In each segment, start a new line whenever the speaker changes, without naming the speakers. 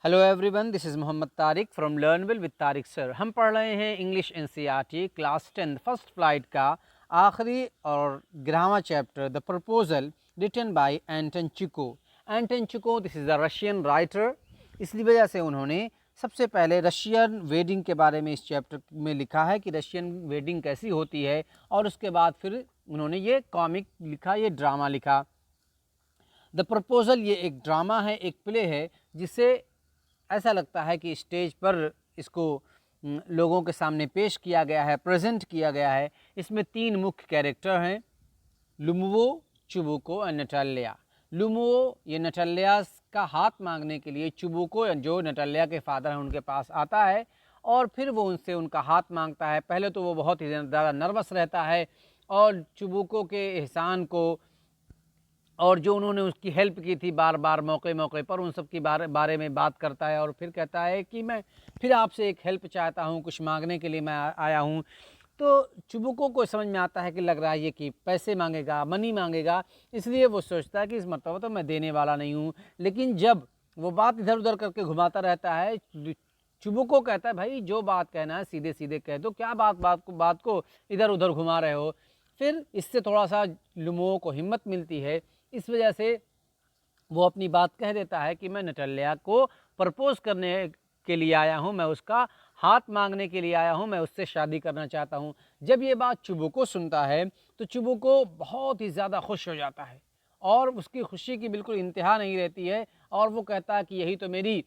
Hello everyone, this is Mohammad Tariq from Learnwill with Tariq sir. हम पढ़ रहे हैं English NCERT class 10 first flight का आखिरी और grammar chapter the proposal written by Anton Chekhov. Anton Chekhov this is the Russian writer, इसलिए वजह से उन्होंने सबसे पहले रशियन वेडिंग के बारे में इस चैप्टर में लिखा है कि रशियन वेडिंग कैसी होती है, और उसके बाद फिर उन्होंने ये कॉमिक लिखा, ये ड्रामा लिखा। द प्रपोजल ये एक ड्रामा है, एक प्ले है, जिसे ऐसा लगता है कि स्टेज पर इसको लोगों के सामने पेश किया गया है, प्रेजेंट किया गया है। इसमें तीन मुख्य कैरेक्टर हैं, लुमुवो, चुबुको और नटाल्या। लुमुवो ये नटाल्या का हाथ मांगने के लिए चुबुको जो नटाल्या के फादर हैं उनके पास आता है, और फिर वो उनसे उनका हाथ मांगता है। पहले तो वो बहुत ही ज़्यादा नर्वस रहता है, और चुबुको के एहसान को और जो उन्होंने उसकी हेल्प की थी बार बार मौके मौके पर, उन सब की बारे में बात करता है, और फिर कहता है कि मैं फिर आपसे एक हेल्प चाहता हूँ, कुछ मांगने के लिए मैं आया हूँ। तो चुबुको को समझ में आता है कि लग रहा है ये कि पैसे मांगेगा, मनी मांगेगा, इसलिए वो सोचता है कि इस मरतबा तो मैं देने वाला नहीं हूँ। लेकिन जब वो बात इधर उधर करके घुमाता रहता है, चुबुको कहता है भाई जो बात कहना है सीधे सीधे कह दो, क्या बात को इधर उधर घुमा रहे हो। फिर इससे थोड़ा सा लुमुओ को हिम्मत मिलती है, इस वजह से वो अपनी बात कह देता है कि मैं नटाल्या को प्रपोज करने के लिए आया हूँ, मैं उसका हाथ मांगने के लिए आया हूँ, मैं उससे शादी करना चाहता हूँ। जब ये बात चुबुको सुनता है तो चुबुको बहुत ही ज़्यादा खुश हो जाता है, और उसकी खुशी की बिल्कुल इंतहा नहीं रहती है, और वो कहता है कि यही तो मेरी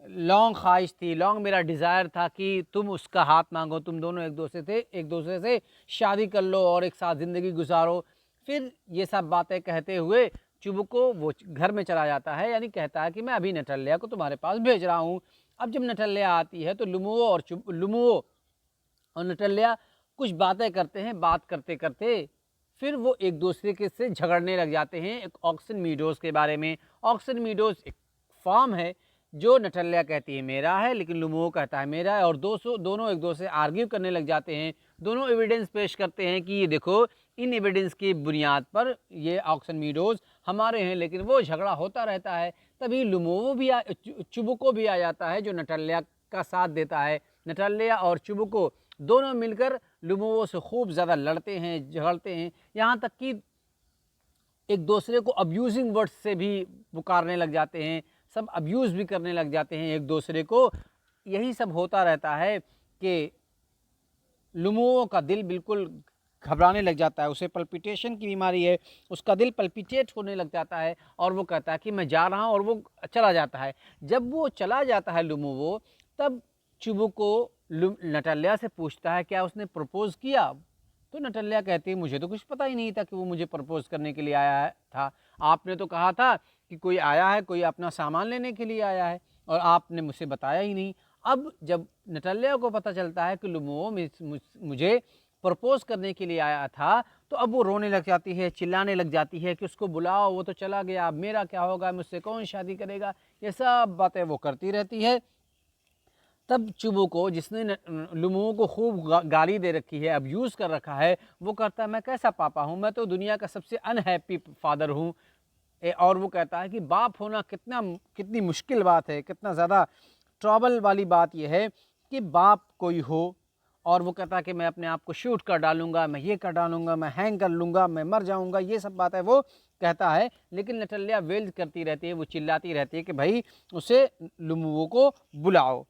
लॉन्ग ख्वाहिश थी, लॉन्ग मेरा डिज़ायर था कि तुम उसका हाथ मांगो, तुम दोनों एक दूसरे से शादी कर लो और एक साथ ज़िंदगी गुजारो। फिर ये सब बातें कहते हुए चुबुको वो घर में चला जाता है, यानी कहता है कि मैं अभी नटाल्या को तुम्हारे पास भेज रहा हूँ। अब जब नटाल्या आती है तो लुमुओ और नटाल्या कुछ बातें करते हैं। बात करते करते फिर वो एक दूसरे के से झगड़ने लग जाते हैं एक ऑक्सन मीडोज़ के बारे में। ऑक्सन मीडोज़ एक फार्म है जो नटाल्या कहती है मेरा है, लेकिन लुमुओ कहता है मेरा है, और दोनों एक दूसरे से आर्ग्यू करने लग जाते हैं। दोनों एविडेंस पेश करते हैं कि ये देखो, इन एविडेंस की बुनियाद पर ये ऑक्सन मीडोज़ हमारे हैं, लेकिन वो झगड़ा होता रहता है। तभी लुमुओ भी चुबुको भी आ जाता है, जो नटाल्या का साथ देता है। नटाल्या और चुबुको दोनों मिलकर लुमुओ से खूब ज़्यादा लड़ते हैं, झगड़ते हैं, यहाँ तक कि एक दूसरे को अब्यूजिंग वर्ड्स से भी पुकारने लग जाते हैं, सब अब्यूज़ भी करने लग जाते हैं एक दूसरे को। यही सब होता रहता है कि लुमुओ का दिल बिल्कुल घबराने लग जाता है, उसे पल्पिटेशन की बीमारी है, उसका दिल पल्पिटेट होने लग जाता है, और वो कहता है कि मैं जा रहा हूँ, और वो चला जाता है। जब वो चला जाता है लुमुओ, तब चुबुको नटाल्या से पूछता है क्या उसने प्रपोज किया। तो नटाल्या कहती है मुझे तो कुछ पता ही नहीं था कि वो मुझे प्रपोज करने के लिए आया था। आपने तो कहा था कि कोई आया है, कोई अपना सामान लेने के लिए आया है, और आपने मुझे बताया ही नहीं। अब जब नटाल्या को पता चलता है कि लुमुओ मुझे प्रपोज करने के लिए आया था, तो अब वो रोने लग जाती है, चिल्लाने लग जाती है कि उसको बुलाओ, वो तो चला गया, अब मेरा क्या होगा, मुझसे कौन शादी करेगा। ये सब बातें वो करती रहती है। तब चुबुको, जिसने लुमुओ को खूब गाली दे रखी है, अब्यूज़ कर रखा है, वो कहता है मैं कैसा पापा हूँ, मैं तो दुनिया का सबसे अनहैप्पी फादर हूँ। और वो कहता है कि बाप होना कितनी मुश्किल बात है, कितना ज़्यादा ट्रबल वाली बात यह है कि बाप कोई हो। और वो कहता है कि मैं अपने आप को शूट कर डालूंगा, मैं ये कर डालूंगा, मैं हैंग कर लूँगा, मैं मर जाऊंगा, ये सब बातें वो कहता है। लेकिन नटाल्या वेल करती रहती है, वो चिल्लाती रहती है कि भाई उसे लुमुओ को बुलाओ।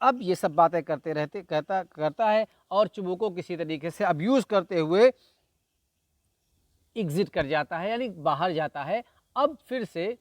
अब ये सब बातें करते रहते करता है, और चुबुको किसी तरीके से अब्यूज़ करते हुए एग्जिट कर जाता है, यानी बाहर जाता है। अब फिर से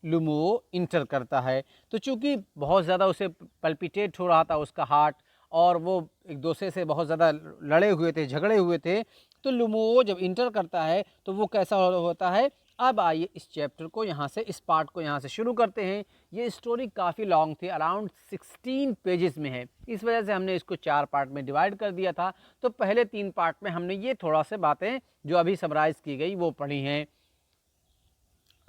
लुमुओ इंटर करता है, तो चूंकि बहुत ज़्यादा उसे पल्पिटेट हो रहा था उसका हार्ट, और वो एक दूसरे से बहुत ज़्यादा लड़े हुए थे, झगड़े हुए थे, तो लुमुओ जब इंटर करता है तो वो कैसा होता है। अब आइए इस चैप्टर को यहाँ से, इस पार्ट को यहाँ से शुरू करते हैं। ये स्टोरी काफ़ी लॉन्ग थी, अराउंड 16 पेजेस में है, इस वजह से हमने इसको 4 पार्ट में डिवाइड कर दिया था। तो पहले 3 पार्ट में हमने ये थोड़ा से बातें जो अभी समराइज़ की गई वो पढ़ी हैं।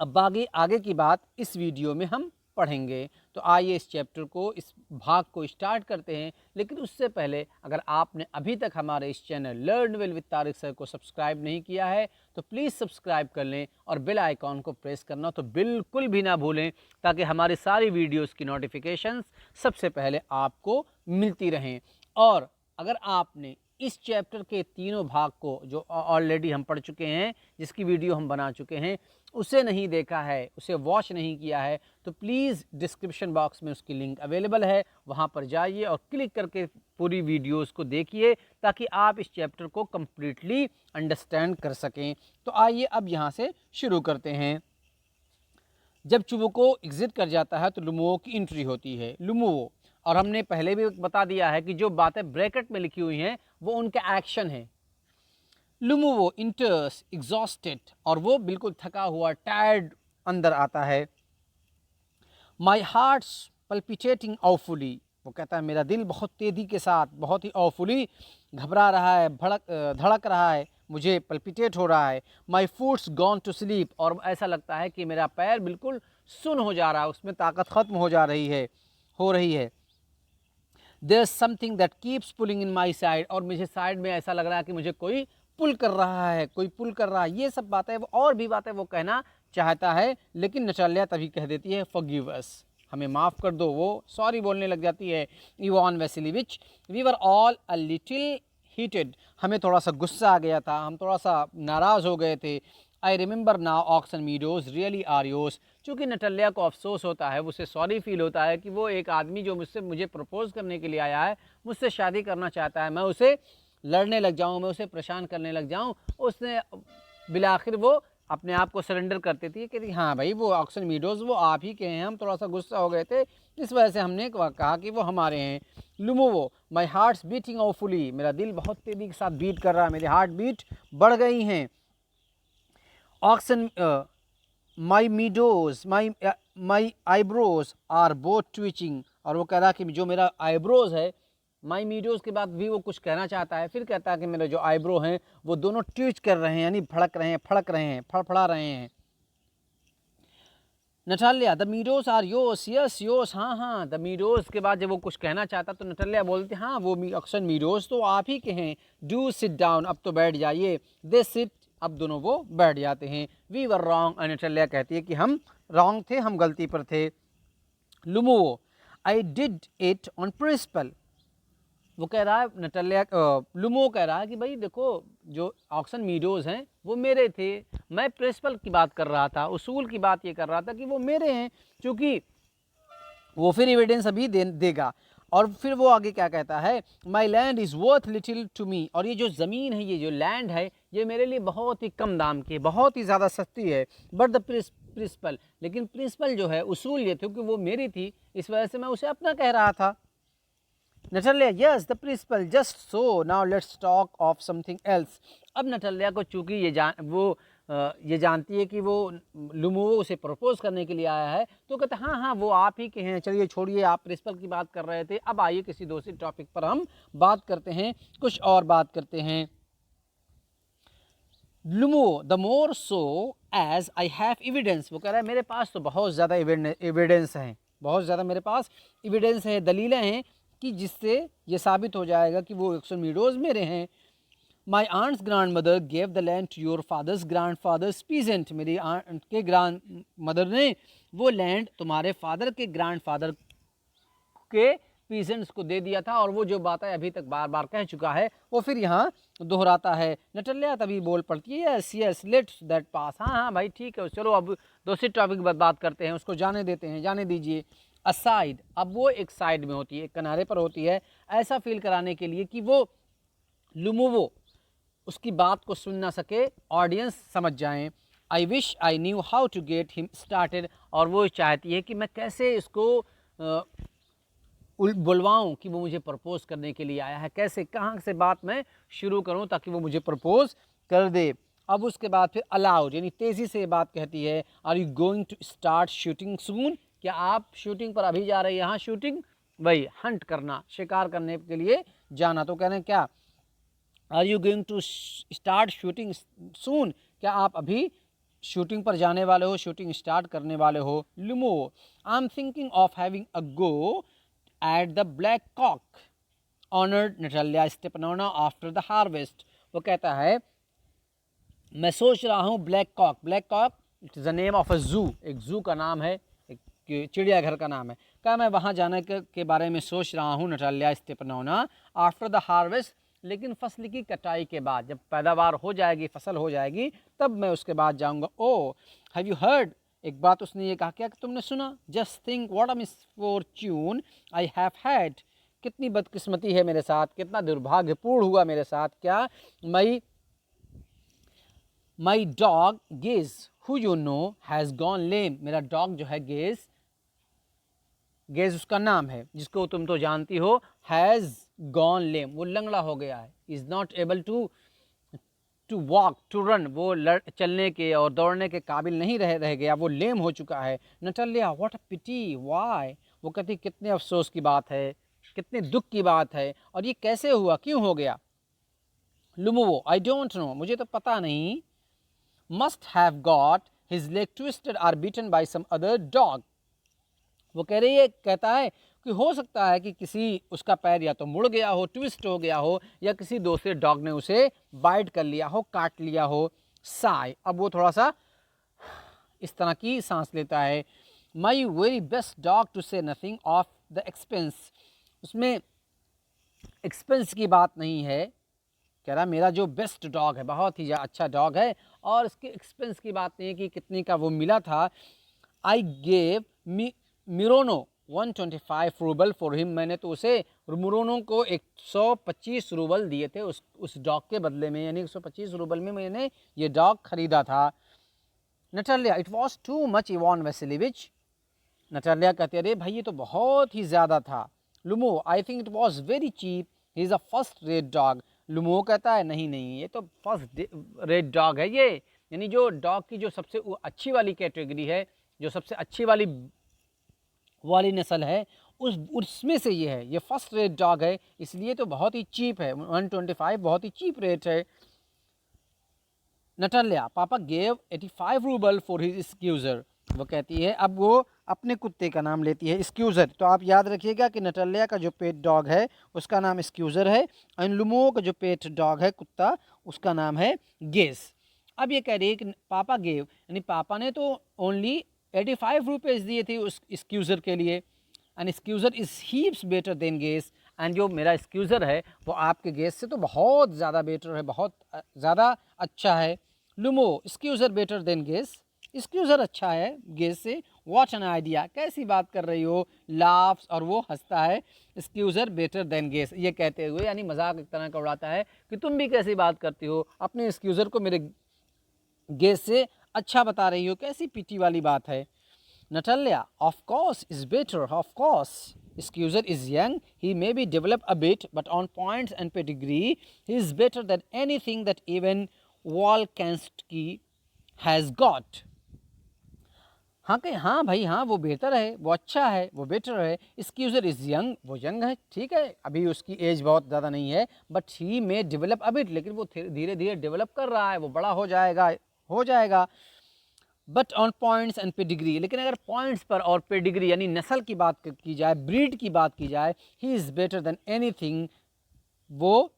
अब आगे की बात इस वीडियो में हम पढ़ेंगे। तो आइए इस चैप्टर को, इस भाग को स्टार्ट करते हैं। लेकिन उससे पहले अगर आपने अभी तक हमारे इस channel learn well with Tariq sir को सब्सक्राइब नहीं किया है तो प्लीज़ सब्सक्राइब कर लें और बेल आइकॉन को प्रेस करना तो बिल्कुल भी ना भूलें, ताकि हमारी सारी वीडियोस की नोटिफिकेशंस सबसे पहले आपको मिलती रहें। और अगर आपने इस चैप्टर के तीनों भाग को जो ऑलरेडी हम पढ़ चुके हैं, जिसकी वीडियो हम बना चुके हैं, उसे नहीं देखा है, उसे वॉच नहीं किया है, तो प्लीज़ डिस्क्रिप्शन बॉक्स में उसकी लिंक अवेलेबल है, वहाँ पर जाइए और क्लिक करके पूरी वीडियोस को देखिए, ताकि आप इस चैप्टर को कम्प्लीटली अंडरस्टैंड कर सकें। तो आइए अब यहाँ से शुरू करते हैं। जब चुबुको एग्जिट कर जाता है तो लुमुओ की एंट्री होती है। लुमुओ, और हमने पहले भी बता दिया है कि जो बातें ब्रैकेट में लिखी हुई हैं वो उनके एक्शन है। लुमुओ इंटर्स एग्जॉस्टेड, और वो बिल्कुल थका हुआ, टायर्ड अंदर आता है। माई हार्ट्स पल्पिटेटिंग ऑफुली, वो कहता है मेरा दिल बहुत तेज़ी के साथ, बहुत ही ऑफुली घबरा रहा है, धड़क रहा है, मुझे पल्पिटेट हो रहा है। माई फूट्स गॉन टू स्लीप, और ऐसा लगता है कि मेरा पैर बिल्कुल सुन हो जा रहा है, उसमें ताकत ख़त्म हो रही है। There something that keeps pulling in my side, और मुझे साइड में ऐसा लग रहा है कि मुझे कोई पुल कर रहा है, कोई पुल कर रहा है। ये सब बातें और भी बातें वो कहना चाहता है, लेकिन नटालिया तभी कह देती है फॉरगिव अस, हमें माफ़ कर दो। वो सॉरी बोलने लग जाती है। Ivan Vassilevitch, we were all a little heated, हमें थोड़ा सा गुस्सा आ गया था, हम थोड़ा सा नाराज़ हो गए थे। I remember now Oxen Meadows really are yours, चूँकि नटालिया को अफसोस होता है, उसे सॉरी फील होता है कि वो एक आदमी जो मुझे प्रपोज़ करने के लिए आया है, मुझसे शादी करना चाहता है, मैं उसे लड़ने लग जाऊँ, मैं उसे परेशान करने लग जाऊँ। उसने बिलाखिर वो अपने आप को सरेंडर कर देती है कि हाँ भाई, वो ऑक्सन मीडोज़ वो आप ही के हैं, हम थोड़ा सा गुस्सा हो गए थे, इस वजह से हमने कहा कि वो हमारे हैं। लुमोवो, माई हार्ट्स बीटिंग ऑफुली, मेरा दिल बहुत तेज़ी के साथ बीट कर रहा है, मेरी हार्ट बीट बढ़ गई हैं। Oxen, my meadows my eyebrows are both twitching, और वो कह रहा कि जो मेरा आईब्रोज है, माई मीडोज के बाद भी वो कुछ कहना चाहता है, फिर कहता है कि मेरे जो आईब्रो हैं वो दोनों ट्विच कर रहे हैं, यानी फड़क रहे हैं, फड़फड़ा रहे हैं। Natalia, the meadows are yours, yes yours, हाँ हाँ, द मीडोज के बाद जब वो कुछ कहना चाहता तो नटालिया बोलती हाँ वो ऑक्सन मीडोज तो आप ही के हैं। डू सिट डाउन, अब तो बैठ जाइए। दे सिट, अब दोनों वो बैठ जाते हैं। वी वर रॉन्ग, नटालिया कहती है कि हम रॉन्ग थे, हम गलती पर थे। Lomov, I did it on principle, वो कह रहा है नटालिया, लुमो कह रहा है कि भाई देखो, जो ऑक्सन मीडोज हैं वो मेरे थे, मैं प्रिंसिपल की बात कर रहा था, उसूल की बात ये कर रहा था कि वो मेरे हैं, क्योंकि वो फिर एविडेंस अभी देगा। और फिर वो आगे क्या कहता है, my land is worth little to me, और ये जो ज़मीन है, ये जो लैंड है, ये मेरे लिए बहुत ही कम दाम की है, बहुत ही ज़्यादा सस्ती है। बट द प्रिंसिपल, लेकिन प्रिंसिपल जो है, उसूल ये थे कि वो मेरी थी, इस वजह से मैं उसे अपना कह रहा था। Natalia, yes the principle, just so, now let's talk of something else. अब नटालिया को चूँकि ये जानती है कि वो लुमुओ उसे प्रपोज करने के लिए आया है, तो कहते हाँ हाँ वो आप ही के हैं, चलिए छोड़िए, आप प्रिंसिपल की बात कर रहे थे, अब आइए किसी दूसरे टॉपिक पर हम बात करते हैं, कुछ और बात करते हैं। Lomov, the more so as I have evidence, वो कह रहा है मेरे पास तो बहुत ज़्यादा एविडेंस हैं, बहुत ज़्यादा मेरे पास एविडेंस है, दलीलें हैं कि जिससे ये साबित हो जाएगा कि वो ऑक्सन मीडोज मेरे हैं। My aunt's grandmother gave the land to your father's grandfather's peasant, मेरी आंट के ग्रांड मदर ने वो लैंड तुम्हारे फादर के ग्रांड फादर के पीजेंट्स को दे दिया था, और वो जो बातें अभी तक बार बार कह चुका है वो फिर यहाँ दोहराता है। नटालिया तभी बोल पड़ती है, yes yes let's that pass, हाँ हाँ भाई ठीक है, चलो अब दूसरे टॉपिक पर बात करते हैं, उसको जाने देते हैं, जाने दीजिए। असाइड, अब वो एक साइड में होती है, एक किनारे पर होती है, ऐसा फील कराने के लिए कि वो लुमुवो उसकी बात को सुन ना सके, ऑडियंस समझ जाएं। I wish I knew how to get him started, और वो चाहती है कि मैं कैसे इसको बुलवाऊँ कि वो मुझे प्रपोज करने के लिए आया है, कैसे कहाँ से बात मैं शुरू करूँ ताकि वो मुझे प्रपोज कर दे। अब उसके बाद फिर अलाउड, यानी तेज़ी से बात कहती है, are you going to start shooting soon, क्या आप शूटिंग पर अभी जा रहे हैं? यहाँ शूटिंग वही हंट करना, शिकार करने के लिए जाना, तो कह रहे हैं क्या, are you going to start shooting soon, क्या आप अभी शूटिंग पर जाने वाले हो, शूटिंग स्टार्ट करने वाले हो। Lomov, I am thinking of having a go at the black cock honoured Natalia Stepanovna after the harvest. वो कहता है मैं सोच रहा हूँ black cock, black cock it is the name of a zoo, एक जू का नाम है, एक चिड़ियाघर का नाम है। क्या मैं वहाँ जाने के बारे में सोच रहा हूँ Natalia Stepanovna after the harvest, लेकिन फसल की कटाई के बाद, जब पैदावार हो जाएगी, फसल हो जाएगी, तब मैं उसके बाद जाऊँगा। ओ हैव यू हर्ड, एक बात उसने ये कहा, क्या कि तुमने सुना? Just think what a misfortune I have had, कितनी बदकिस्मती है मेरे साथ, कितना दुर्भाग्यपूर्ण हुआ मेरे साथ। क्या? My dog Guess who you know has gone lame, मेरा डॉग जो है गेज, गेज उसका नाम है जिसको तुम तो जानती हो, हैज़ गॉन लेम, वो लंगड़ा हो गया है, is not able to walk to run, वो चलने के और दौड़ने के काबिल नहीं रह गया, वो लेम हो चुका है। Natalia what a pity why, वो कहती कितने अफसोस की बात है, कितने दुख की बात है, और ये कैसे हुआ, क्यों हो गया? लुमो, आई डोंट नो, मुझे तो पता नहीं। Must have got his leg twisted or beaten by some other dog, वो कह रही है, कहता है कि हो सकता है कि किसी उसका पैर या तो मुड़ गया हो, ट्विस्ट हो गया हो, या किसी दूसरे डॉग ने उसे बाइट कर लिया हो, काट लिया हो। साई, अब वो थोड़ा सा इस तरह की सांस लेता है। My very best dog to say nothing of the expense, उसमें एक्सपेंस की बात नहीं है, कह रहा मेरा जो बेस्ट डॉग है, बहुत ही अच्छा डॉग है, और इसके एक्सपेंस की बात नहीं है कि कितने का वो मिला था। I gave Mironov 125 rouble for him, मैंने तो उसे मिरोनो को 125 रूबल दिए थे उस डॉग के बदले में, यानी 125 रूबल में मैंने ये डॉग खरीदा था। Natalia, it was too much Ivan Vassilevitch, Natalia कहते अरे भाई ये तो बहुत ही ज़्यादा था। Lomov, I think it was very cheap, he is a first rate dog. Lomov कहता है नहीं नहीं, ये तो फर्स्ट रेट डॉग है ये, यानी जो डॉग की जो सबसे अच्छी वाली कैटेगरी है, जो सबसे अच्छी वाली नस्ल है, उसमें से ये है, ये फर्स्ट रेट डॉग है, इसलिए तो बहुत ही चीप है, 125 बहुत ही चीप रेट है। नटालिया, पापा गेव 85 रूबल फॉर हिज स्क्यूज़र, वो कहती है, अब वो अपने कुत्ते का नाम लेती है स्क्यूज़र। तो आप याद रखिएगा कि नटालिया का जो पेट डॉग है उसका नाम स्क्यूज़र है, और लुमो का जो पेट डॉग है कुत्ता, उसका नाम है गेस। अब ये कह रही है कि पापा गेव, यानी पापा ने तो ओनली 85 रुपीज़ दिए थे उस स्क्यूज़र के लिए, and Squeezer is heaps better than Guess, and जो मेरा स्क्यूज़र है वो आपके गेस से तो बहुत ज़्यादा बेटर है, बहुत ज़्यादा अच्छा है। लुमो, स्क्यूज़र बेटर देन गेस, स्क्यूज़र अच्छा है गेस से। वॉट एन आइडिया, कैसी बात कर रही हो? लाफ्स, और वो हंसता है, स्क्यूज़र बेटर देन गेस, ये कहते हुए, यानी मजाक एक तरह का उड़ाता है कि तुम भी कैसी बात करती हो, अपने स्क्यूज़र को मेरे गेस से अच्छा बता रही हो, कैसी पीटी वाली बात है। Natalia, of course, is better, of course. Scuser is young, he may be developed a bit, but on points and pedigree, he is better than anything that even Volkansky has got. हाँ कहीं, हाँ भाई हाँ, वो बेहतर है, वो अच्छा है, वो बेटर है। स्क्यूज़र इज़ यंग, वो यंग है, ठीक है, अभी उसकी एज बहुत ज़्यादा नहीं है, but he may develop a bit, लेकिन वो धीरे धीरे डेवलप कर रहा है, वो बड़ा हो जाएगा। But on points and pedigree, लेकिन अगर पॉइंट्स पर और पेडिग्री यानी नस्ल की बात की जाए, ब्रीड की बात की जाए, he is better than anything, वो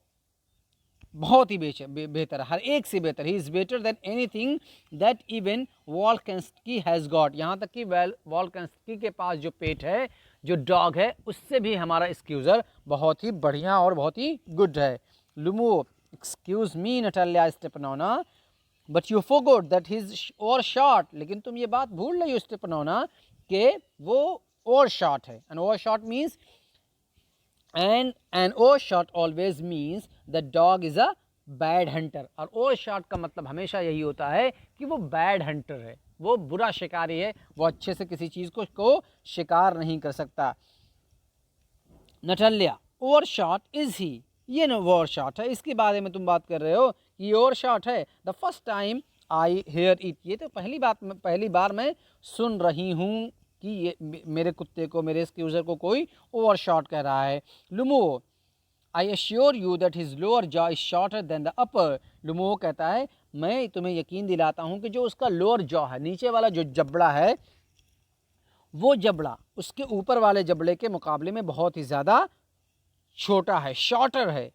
बहुत ही बेहतर है, हर एक से बेहतर। He is better than anything that even Volkensky has got, यहाँ तक कि वॉल्केंस्की के पास जो पेट है, जो डॉग है, उससे भी हमारा स्क्यूज़र बहुत ही बढ़िया और बहुत ही गुड है। Lomov, excuse me Natalia Stepanovna, but you forgot that his overshot, लेकिन तुम ये बात भूल रही हो स्टेपनोना कि वो और शॉर्ट है, एंड और शॉर्ट मीन्स एंड और short always means the dog is a bad Hunter, और और शॉर्ट का मतलब हमेशा यही होता है कि वो बैड हंटर है, वो बुरा शिकारी है, वो अच्छे से किसी चीज़ को शिकार नहीं कर सकता। नटालिया, ओवर शॉट इज़ ही, ये ना ओवर शॉट है, इसके बारे में तुम बात कर रहे हो, ये ओवर शॉट है। The first time I hear it, ये तो पहली बार मैं सुन रही हूँ कि ये मेरे कुत्ते को, मेरे स्क्यूज़र को कोई ओवर शॉट कह रहा है। Lomov, I assure you that his lower jaw is shorter than the upper. Lomov कहता है मैं तुम्हें यकीन दिलाता हूँ कि जो उसका लोअर जॉ है, नीचे वाला जो जबड़ा है, वो जबड़ा उसके ऊपर वाले जबड़े के मुकाबले में बहुत ही ज़्यादा छोटा है, शॉर्टर है।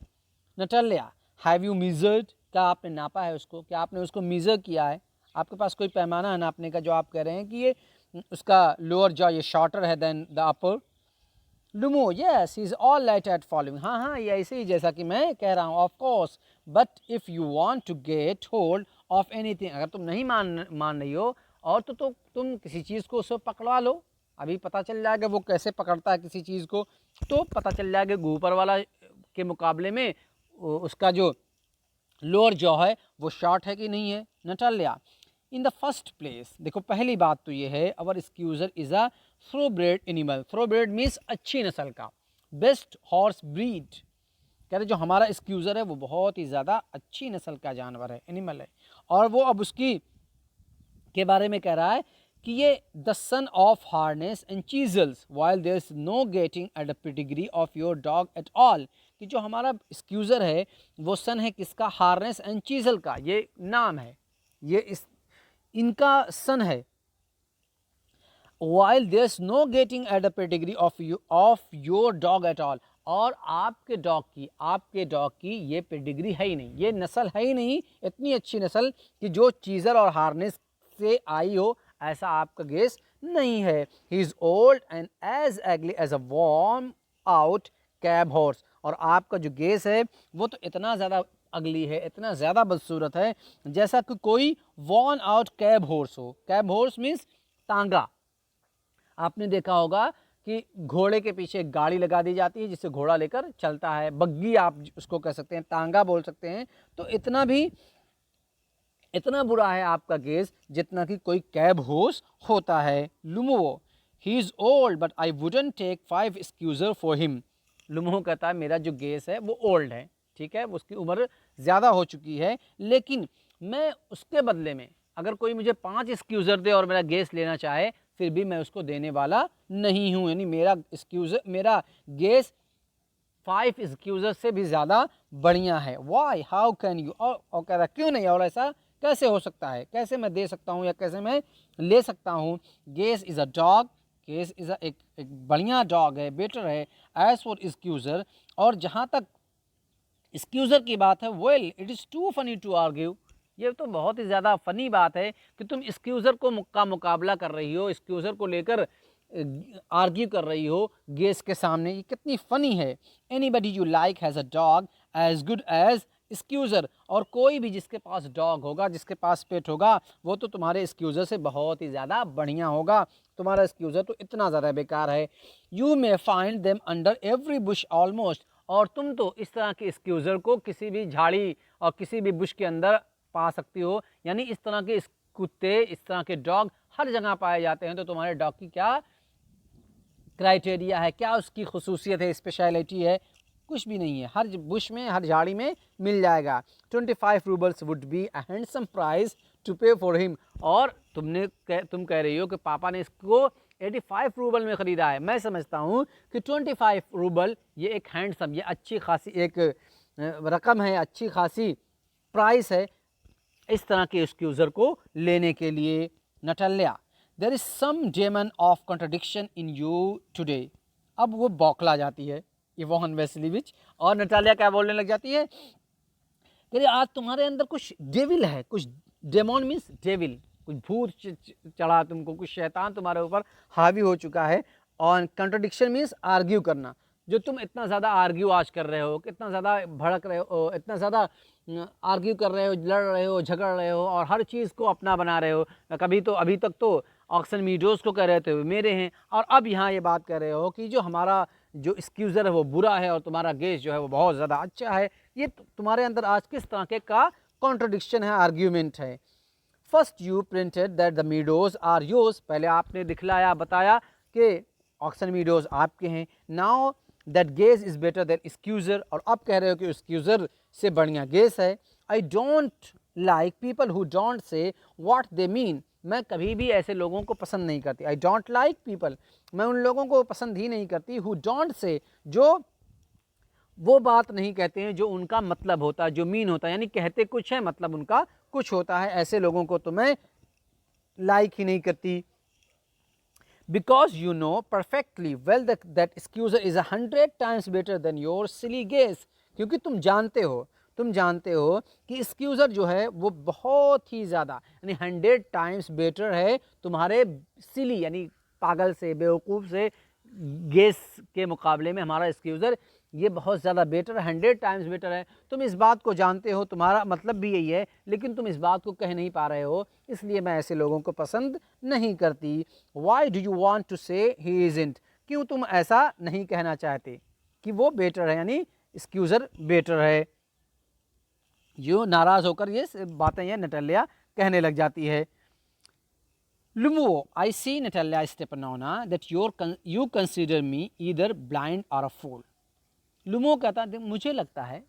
नटालिया, हैव यू मीजर्ड, क्या आपने नापा है उसको, क्या आपने उसको मीज़र किया है? आपके पास कोई पैमाना है नापने का जो आप कह रहे हैं कि ये उसका लोअर जॉ ये शॉर्टर है than the upper? Lomov, yes he is all right at following, हाँ हाँ ये ऐसे ही जैसा कि मैं कह रहा हूँ। Of course, but if you want to get hold of anything, अगर तुम नहीं मान रही हो और तो तुम किसी चीज़ को उससे पकड़वा लो, अभी पता चल जाएगा वो कैसे पकड़ता है किसी चीज़ को, तो पता चल जाएगा ऊपर वाला के मुकाबले में उसका जो लोअर जॉ है वो शॉर्ट है कि नहीं है। Natalia, in the first place, देखो पहली बात तो ये है, our Squeezer is a thoroughbred animal. Thoroughbred means अच्छी नस्ल का, बेस्ट हॉर्स ब्रीड। कह रहे जो हमारा स्क्यूज़र है वो बहुत ही ज़्यादा अच्छी नस्ल का जानवर है, एनिमल है। और वो अब उसकी के बारे में कह रहा है कि ये the son of Harness and Chisels while there is no getting at the pedigree of your dog at all, कि जो हमारा स्क्यूज़र है वो सन है किसका? हार्नेस एंड चीजल का, ये नाम है, ये इनका सन है। While there is no getting at the pedigree of your dog at all, और आपके डॉग की ये पेडिग्री है ही नहीं, ये नस्ल है ही नहीं, इतनी अच्छी नस्ल कि जो चीज़र और हार्नेस से आई हो, ऐसा आपका गेस नहीं है। He is old and as ugly as a worn out cab horse, और आपका जो गेस है वो तो इतना ज़्यादा अगली है, इतना ज़्यादा बदसूरत है जैसा कि कोई वॉर्न आउट कैब हॉर्स हो। कैब हॉर्स मीन्स तांगा। आपने देखा होगा कि घोड़े के पीछे एक गाड़ी लगा दी जाती है जिससे घोड़ा लेकर चलता है, बग्गी आप उसको कह सकते हैं, तांगा बोल सकते हैं। तो इतना बुरा है आपका गेस जितना कि कोई कैब हॉर्स होता है। Lomov, he is old but I wouldn't take 5 Squeezer for him. Lomov कहता है मेरा जो गेस है वो ओल्ड है, ठीक है, उसकी उम्र ज़्यादा हो चुकी है, लेकिन मैं उसके बदले में अगर कोई मुझे 5 एक्सक्यूज़र दे और मेरा गेस लेना चाहे फिर भी मैं उसको देने वाला नहीं हूँ। यानी मेरा गेस 5 एक्सक्यूज़र से भी ज़्यादा बढ़िया है। वाई, हाउ कैन यू, और कह रहा क्यों नहीं, और ऐसा कैसे हो सकता है, कैसे मैं दे सकता हूँ या कैसे मैं ले सकता हूँ? Guess is a dog, Guess is एक बढ़िया डॉग है, बेटर है एज फॉर एक्सक्यूज़र। और जहाँ तक एक्सक्यूज़र की बात है, well it is too funny to argue, ये तो बहुत ही ज़्यादा फ़नी बात है कि तुम एक्सक्यूज़र का मुकाबला कर रही हो, एक्सक्यूज़र को लेकर आर्ग्यू कर रही हो गेस के सामने, ये कितनी फ़नी है। Anybody you like has a dog as good as Squeezer, और कोई भी जिसके पास डॉग होगा, जिसके पास पेट होगा, वो तो तुम्हारे एक्सक्यूज़र से बहुत ही ज़्यादा बढ़िया होगा। तुम्हारा एक्सक्यूज़र तो इतना ज़्यादा बेकार है। You may find them under every Bush almost, और तुम तो इस तरह के एक्सक्यूज़र को किसी भी झाड़ी और किसी भी बुश के अंदर पा सकती हो। यानी इस तरह के कुत्ते, इस तरह के डॉग हर जगह पाए जाते हैं। तो तुम्हारे डॉग की क्या क्राइटेरिया है, क्या उसकी खसूसियत है, स्पेशलिटी है? कुछ भी नहीं है, हर बुश में, हर झाड़ी में मिल जाएगा। 25 roubles would be a handsome price to pay for him, और तुम कह रही हो कि पापा ने इसको 85 रूबल में ख़रीदा है। मैं समझता हूँ कि 25 रूबल ये एक हैंडसम, ये अच्छी खासी एक रकम है, अच्छी खासी प्राइस है इस तरह के एक्सक्यूज़र को लेने के लिए। Natalia, there is some demon of contradiction in you today. अब वो बौखला जाती है इवोन वेस्लीविच, और नटालिया क्या बोलने लग जाती है कि आज तुम्हारे अंदर कुछ डेविल है, कुछ डेमोन मीन्स डेविल, कुछ भूत चढ़ा तुमको, कुछ शैतान तुम्हारे ऊपर हावी हो चुका है। और कंट्रडिक्शन मीन्स आर्ग्यू करना, जो तुम इतना ज़्यादा आर्ग्यू आज कर रहे हो, कितना ज़्यादा भड़क रहे हो, इतना ज़्यादा आर्ग्यू कर रहे हो, लड़ रहे हो, झगड़ रहे हो, और हर चीज़ को अपना बना रहे हो। कभी तो अभी तक तो ऑक्सन मीडोज़ को कह रहे थे मेरे हैं, और अब यहाँ ये बात कर रहे हो कि जो हमारा जो एक्सक्यूज़र है वो बुरा है और तुम्हारा गेस जो है वो बहुत ज़्यादा अच्छा है। ये तुम्हारे अंदर आज किस तरह के का कॉन्ट्रडिक्शन है, आर्ग्यूमेंट है। First you printed that the meadows are yours, पहले आपने दिखलाया, बताया कि ऑक्सन मीडोज़ आपके हैं। Now that Guess is better than Squeezer, और अब कह रहे हो कि एक्सक्यूज़र से बढ़िया गेस है। I don't like people who don't say what they mean, मैं कभी भी ऐसे लोगों को पसंद नहीं करती। आई डोंट लाइक पीपल, मैं उन लोगों को पसंद ही नहीं करती हु डोंट से, जो वो बात नहीं कहते हैं जो उनका मतलब होता है, जो मीन होता है, यानी कहते कुछ है मतलब उनका कुछ होता है। ऐसे लोगों को तो मैं लाइक ही नहीं करती। Because you know perfectly well that excuser is 100 times better than your silly guess। क्योंकि तुम जानते हो कि एक्सक्यूज़र जो है वो बहुत ही ज़्यादा यानी 100 टाइम्स बेटर है तुम्हारे सिली यानी पागल से, बेवकूफ़ से गेस के मुकाबले में हमारा एक्सक्यूज़र ये बहुत ज़्यादा बेटर है, 100 टाइम्स बेटर है। तुम इस बात को जानते हो, तुम्हारा मतलब भी यही है, लेकिन तुम इस बात को कह नहीं पा रहे हो, इसलिए मैं ऐसे लोगों को पसंद नहीं करती। Why do you want to say he isn't, क्यों तुम ऐसा नहीं कहना चाहते कि वो बेटर है, यानी एक्सक्यूज़र बेटर है। यो नाराज़ होकर ये बातें ये नटालिया कहने लग जाती है। Lumuo, I see Natalia Stepanova that you consider me either blind or a fool। लुमो कहता है मुझे लगता है,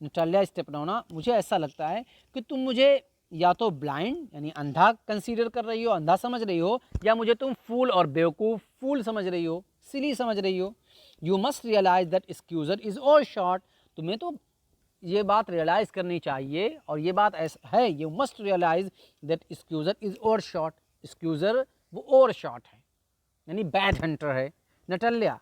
नटालिया स्टेपनोना मुझे ऐसा लगता है कि तुम मुझे या तो ब्लाइंड यानी अंधा कंसीडर कर रही हो, अंधा समझ रही हो, या मुझे तुम फूल और बेवकूफ़ फूल समझ रही हो, सिली समझ रही हो। You must realise that Squeezer is all short, तुम्हें तो ये बात रियलाइज़ करनी चाहिए और ये बात ऐसा है, you must realise that Squeezer is overshot, Squeezer वो और शॉर्ट है यानी बैड हंटर है। Natalia,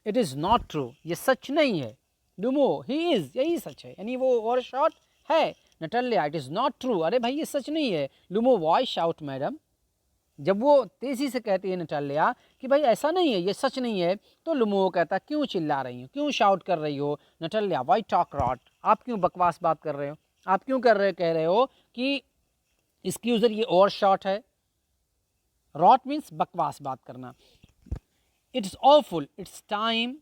it is not true, ये सच नहीं है। लुमो, ही इज़, यही सच है यानी वो और शॉर्ट है। Natalia, it is not true, अरे भाई ये सच नहीं है। लुमो, वाई शाउट मैडम, जब वो तेज़ी से कहती है नटालिया कि भाई ऐसा नहीं है, ये सच नहीं है, तो लुमो कहता क्यों चिल्ला रही हो, क्यों शाउट कर रही हो। नटालिया, वाई टॉक रॉट, आप क्यों बकवास बात कर रहे हो, आप क्यों कह रहे हो कि एक्सक्यूज़र ये और शॉर्ट है। रॉट मीन्स बकवास बात करना। It's awful, it's time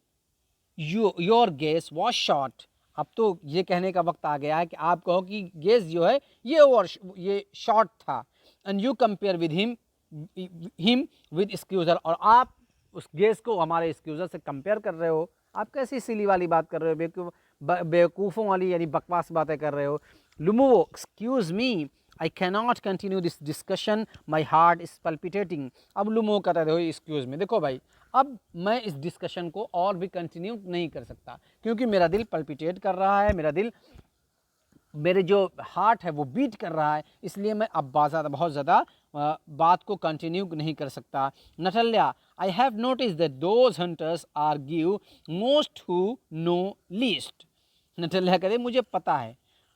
your Guess was short, अब तो ये कहने का वक्त आ गया है कि आप कहो कि गेस जो है ये शॉर्ट था। And you compare with him with Squeezer, और आप उस गेस को हमारे एक्सक्यूज़र से कंपेयर कर रहे हो। आप कैसी सिली वाली बात कर रहे हो, बेवकूफ़ों वाली यानी बकवास बातें कर रहे हो। Lomov, excuse me, I cannot continue this discussion, my heart is palpitating. अब लुमो कहता है एक्सक्यूज़ मी, देखो भाई अब मैं इस डिस्कशन को और भी कंटिन्यू नहीं कर सकता क्योंकि मेरा दिल पल्पिटेट कर रहा है, मेरे जो हार्ट है वो बीट कर रहा है, इसलिए मैं अब बहुत ज़्यादा बात को कंटिन्यू नहीं कर सकता। Natalia, I have notice that those hunters argue most who know least. Natalia कहते मुझे पता है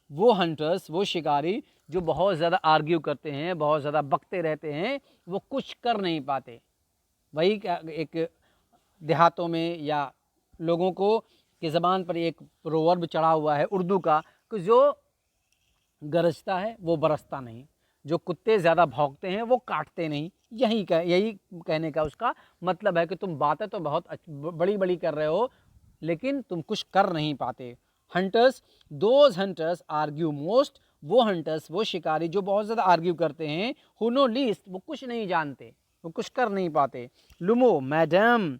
वो हंटर्स, वो शिकारी जो बहुत ज़्यादा आर्ग्यू करते हैं, बहुत ज़्यादा बकते रहते हैं, वो कुछ कर नहीं पाते। वही क्या एक देहातों में या लोगों को के ज़बान पर एक प्रोवर्ब चढ़ा हुआ है उर्दू का कि जो गरजता है वो बरसता नहीं, जो कुत्ते ज़्यादा भौंकते हैं वो काटते नहीं। यही कहने का उसका मतलब है कि तुम बातें तो बहुत बड़ी बड़ी कर रहे हो लेकिन तुम कुछ कर नहीं पाते। Hunters, those hunters argue most, वो हंटर्स, वो शिकारी जो बहुत ज़्यादा आर्ग्यू करते हैं। हु नो लीस्ट, वो कुछ नहीं जानते, वो कुछ कर नहीं पाते। Lomov, madam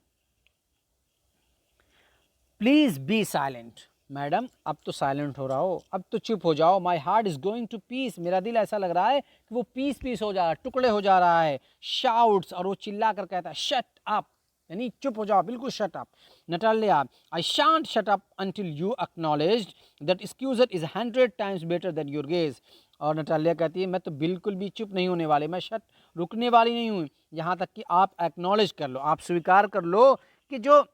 please be silent, madam अब तो साइलेंट हो रहा हो, अब तो चुप हो जाओ। My heart is going to piece, मेरा दिल ऐसा लग रहा है कि वो पीस हो जा रहा है, टुकड़े हो जा रहा है। शाउट्स, और वो चिल्ला कर कहता है शट अप, यानी चुप हो जाओ, बिल्कुल shut up. Natalia, I shan't shut up until you acknowledge that Squeezer is 100 times better than your Guess. और नटालिया कहती है मैं तो बिल्कुल भी चुप नहीं होने वाली, मैं रुकने वाली नहीं हूँ यहाँ तक कि आप एक्नॉलेज कर लो, आप स्वीकार कर लो कि जो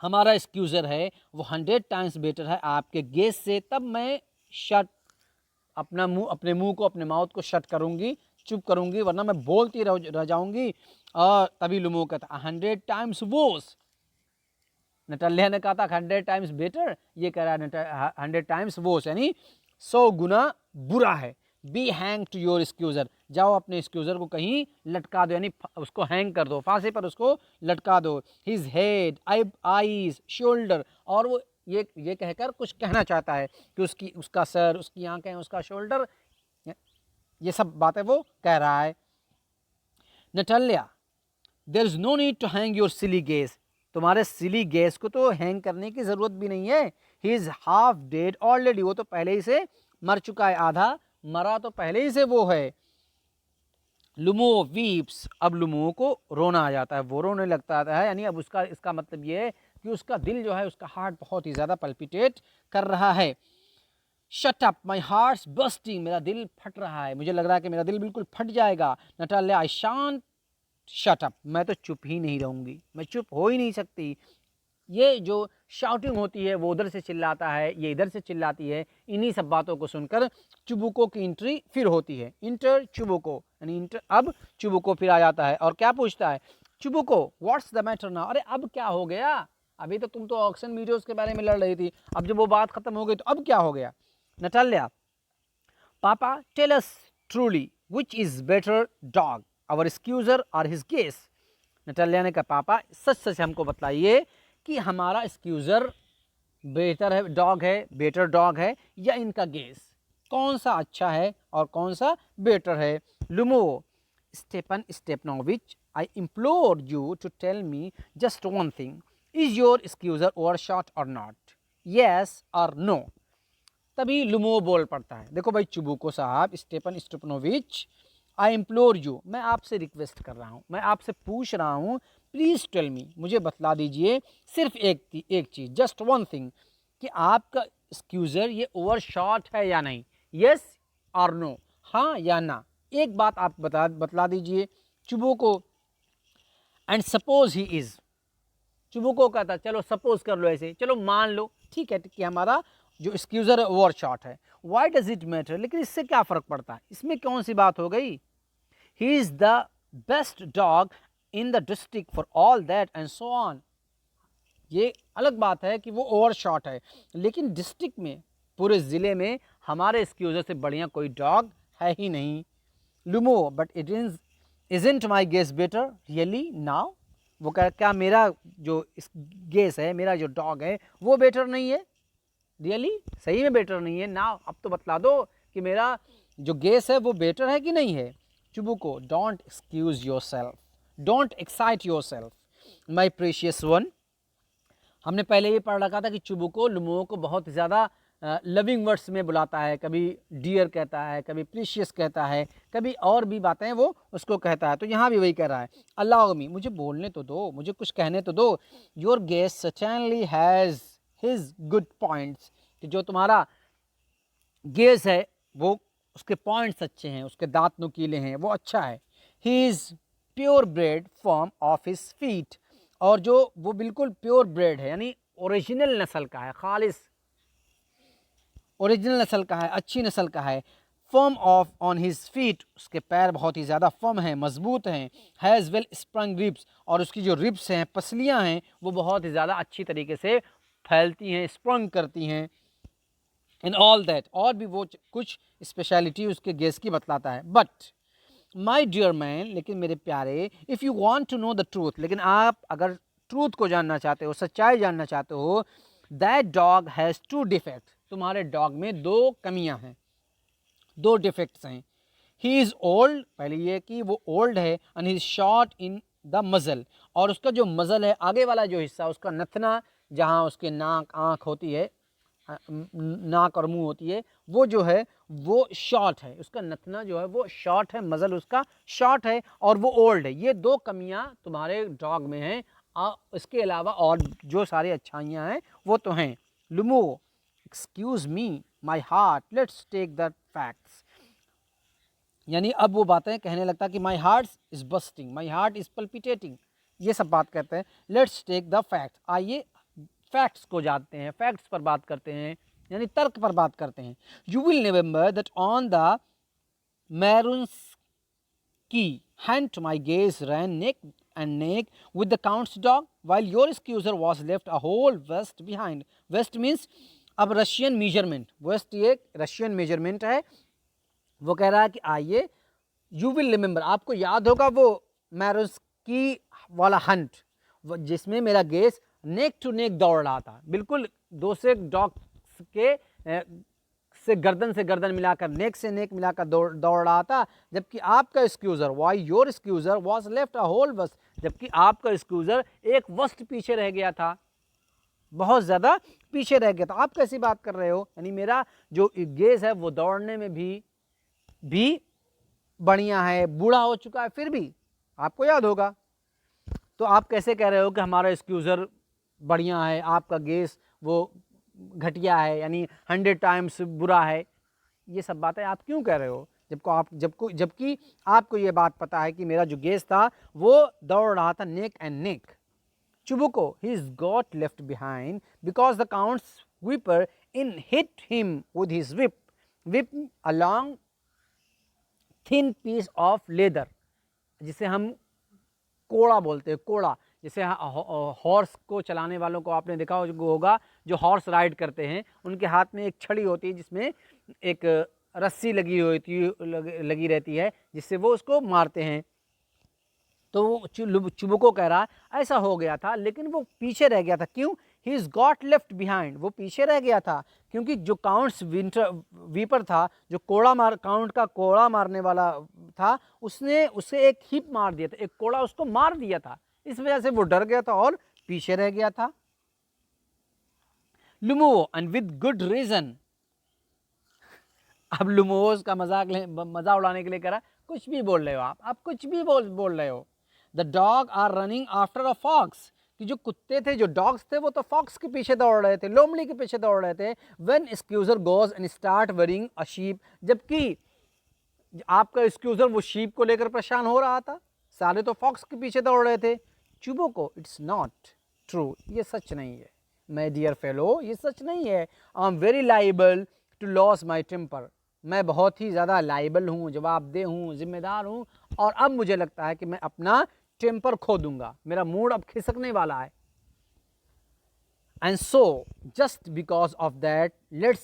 हमारा एक्सक्यूज़र है वो 100 टाइम्स बेटर है आपके गेस से। तब मैं अपने मुंह को, अपने माउथ को शट करूँगी, चुप करूँगी, वरना मैं बोलती रह जाऊँगी। और तभी लुमो कहता 100 टाइम्स वोस। नटालिया ने कहा था 100 टाइम्स बेटर, ये कह रहा है 100 टाइम्स वोस यानी 100 गुना बुरा है। बी हैंग टू योर एक्सक्यूज़र, जाओ अपने एक्सक्यूज़र को कहीं लटका दो, यानी उसको हैंग कर दो, फांसी पर उसको लटका दो। हिज हेड, आईज, शोल्डर, और वो ये कहकर कुछ कहना चाहता है कि उसका सर, उसकी आंखें, उसका शोल्डर, ये सब बातें वो कह रहा है। Natalia, there is no need to hang your silly Guess, तुम्हारे सिली गेस को तो हैंग करने की ज़रूरत भी नहीं है। He is half dead already, वो तो पहले ही से मर चुका है, आधा मरा तो पहले ही से वो है। लुमो वीप्स, अब लुमो को रोना आ जाता है, वो रोने लगता है, यानी अब इसका मतलब ये है कि उसका दिल जो है, उसका हार्ट बहुत ही ज़्यादा पल्पिटेट कर रहा है। Shut up, my heart's busting, मेरा दिल फट रहा है, मुझे लग रहा है कि मेरा दिल बिल्कुल फट जाएगा। नटाल्या, आई शांत शट अप, मैं तो चुप ही नहीं रहूँगी, मैं चुप हो ही नहीं सकती। ये जो शाउटिंग होती है वो उधर से चिल्लाता है, ये इधर से चिल्लाती है। इन्हीं सब बातों को सुनकर चुबुको की एंट्री फिर होती है। इंटर चुबुको, यानी इंटर, अब चुबुको फिर आ जाता है और क्या पूछता है, चुबुको व्हाट्स द मैटर नाउ, अरे अब क्या हो गया, अभी तो तुम तो ऑक्शन वीडियोस के बारे में लड़ रही थी, अब जब वो बात खत्म हो गई तो अब क्या हो गया। Natalia, papa tell us truly which is better dog, our Squeezer और हिज गेस। नटाल्या ने कहा, पापा सच सच हमको बताइए कि हमारा एक्सक्यूज़र बेहतर है, डॉग है, बेटर डॉग है, या इनका गेस, कौन सा अच्छा है और कौन सा बेटर है। Lomov, Stepan Stepanovich, I implore you to tell me just one thing, is your Squeezer overshot और नॉट, येस और नो। तभी लुमो बोल पड़ता है, देखो भाई चुबुको साहब, स्टेपन स्टेपनोविच, आई इम्प्लोर यू, मैं आपसे रिक्वेस्ट कर रहा हूँ, मैं आपसे पूछ रहा हूँ, प्लीज़ टेल मी, मुझे बतला दीजिए सिर्फ एक चीज़, जस्ट वन थिंग, कि आपका एक्सक्यूज़र ये ओवर शॉट है या नहीं, येस और नो, हाँ या ना, एक बात आप बतला दीजिए। चुबुको, एंड सपोज ही इज़, चुबुको कहता चलो सपोज कर लो, ऐसे चलो मान लो ठीक है कि हमारा जो एक्सक्यूज़र है ओवर शॉट है, वाई डज इट मैटर, लेकिन इससे क्या फ़र्क पड़ता है, इसमें कौन सी बात हो गई। He is the best dog in the district for all that and so on, ये अलग बात है कि वो ओवर शॉट है, लेकिन डिस्ट्रिक्ट में, पूरे ज़िले में हमारे एक्सक्यूज़र से बढ़िया कोई डॉग है ही नहीं। Lomov, but it isn't my Guess better really now, वो कह, क्या मेरा जो गेस है, मेरा जो डॉग है वो बेटर नहीं है, रियली सही में बेटर नहीं है नाउ, अब तो बतला दो कि मेरा जो गेस है वो बेटर है कि नहीं है। चुबुको, don't excuse your self, don't excite your self my precious one. हमने पहले ये पढ़ रखा था कि चुबुको लुमो को बहुत ज़्यादा लविंग वर्ड्स में बुलाता है, कभी डियर कहता है, कभी प्रीशियस कहता है, कभी और भी बातें वो उसको कहता है, तो यहाँ भी वही कह रहा है, अल्लाह मी, मुझे बोलने तो दो, मुझे कुछ कहने तो दो। Your Guess certainly has his good points, कि जो तुम्हारा गेस है वो, उसके पॉइंट्स अच्छे हैं, उसके दांत नुकीले हैं, वो अच्छा है। He is pure bread form of his feet, और जो वो बिल्कुल प्योर ब्रेड है, यानी ओरिजिनल नस्ल का है, खालिस ओरिजिनल नस्ल का है, अच्छी नस्ल का है। Firm of on his feet, उसके पैर बहुत ही ज़्यादा फर्म हैं, मजबूत हैं। हैज़ वेल स्प्रंग रिब्स, और उसकी जो रिब्स हैं, पसलियाँ हैं, वो बहुत ही ज़्यादा अच्छी तरीके से फैलती हैं, स्प्रंग करती हैं। इन ऑल दैट, और भी वो कुछ स्पेशलिटी उसके गेस की बतलाता है। बट माई डियर मैन, लेकिन मेरे प्यारे, if you want to know the truth, लेकिन आप अगर ट्रूथ को जानना चाहते हो, सच्चाई जानना चाहते हो, that dog has two defect, तुम्हारे डॉग में दो कमियां हैं, दो डिफेक्ट्स हैं। ही इज़ ओल्ड, पहले ये कि वो ओल्ड है, and he is short in the muzzle, और उसका जो मज़ल है, आगे वाला जो हिस्सा, उसका नथना, जहाँ उसके नाक आँख होती है, नाक और मुंह होती है, वो जो है वो शॉर्ट है, उसका नथना जो है वो शॉर्ट है, मज़ल उसका शॉर्ट है, और वो ओल्ड है। ये दो कमियां तुम्हारे डॉग में हैं, इसके अलावा और जो सारी अच्छाइयां हैं वो तो हैं। Lomov, excuse me my heart, let's take the facts, यानी अब वो बातें कहने लगता कि my heart is bursting, my heart is palpitating, ये सब बात कहते हैं। लेट्स टेक द फैक्ट्स, आइए फैक्ट्स को जानते हैं, फैक्ट्स पर बात करते हैं, यानी तर्क पर बात करते हैं। You will remember that on the Maroons की hint my gaze ran neck and neck with the count's dog while your accuser was left a whole west behind. West means अब रशियन मेजरमेंट, वेस्ट ये Russian measurement है। वो कह रहा है कि आइए, यू विल रिमेंबर, आपको याद होगा वो मैरोस्की वाला हंट, जिसमें मेरा गेस नेक टू नेक दौड़ रहा था, बिल्कुल दूसरे डॉग के से गर्दन मिलाकर, नेक से नेक मिलाकर दौड़ रहा था, जबकि आपका Squeezer, why your Squeezer was left a whole verst, जबकि आपका एक्सक्यूज़र एक वस्ट पीछे रह गया था, बहुत ज़्यादा पीछे रह गया था। आप कैसी बात कर रहे हो, यानी मेरा जो गेज है वो दौड़ने में भी बढ़िया है, बूढ़ा हो चुका है फिर भी, आपको याद होगा, तो आप कैसे कह रहे हो कि हमारा एक्सक्यूज़र बढ़िया है, आपका गेस वो घटिया है, यानी 100 टाइम्स बुरा है। ये सब बातें आप क्यों कह रहे हो, जबकि आपको ये बात पता है कि मेरा जो गेस था वो दौड़ रहा था neck and neck. Chubuko, he's got left behind because the Count's whipper in hit him with his whip a long thin piece of leather, जिसे हम कोड़ा बोलते हैं, कोड़ा। जैसे हॉर्स को चलाने वालों को आपने देखा होगा, जो हॉर्स राइड करते हैं उनके हाथ में एक छड़ी होती है जिसमें एक रस्सी लगी रहती है, जिससे वो उसको मारते हैं। तो चुबुको कह रहा ऐसा हो गया था, लेकिन वो पीछे रह गया था। क्यों? He is got left behind, वो पीछे रह गया था क्योंकि जो काउंट्स वीपर था, जो काउंट का कोड़ा मारने वाला था, उसने उसे एक हिप मार दिया था, एक कोड़ा उसको मार दिया था। इस वजह से वो डर गया था और पीछे रह गया था। लुमुओ, एंड विद गुड रीजन। अब लुमुओस का मजाक उड़ाने के लिए कह रहा, कुछ भी बोल रहे हो आप कुछ भी बोल रहे हो। The dog are running after a fox, कि जो कुत्ते थे, जो डॉग्स थे, वो तो फॉक्स के पीछे दौड़ रहे थे, लोमड़ी के पीछे दौड़ रहे थे। When Squeezer goes and start worrying a sheep, जबकि आपका एक्सक्यूजर वो शीप को लेकर परेशान हो रहा था, सारे तो फॉक्स के पीछे दौड़ रहे थे। चुबुको, इट्स नॉट ट्रू, ये सच नहीं है माय डियर फेलो, ये सच नहीं है। I am very liable to lose my temper, मैं बहुत ही ज़्यादा लाइबल हूँ, जवाबदेह हूँ, जिम्मेदार हूँ, और अब मुझे लगता है कि मैं अपना टेम्पर खो दूंगा, मेरा मूड अब खिसकने वाला है। And so just because of that let's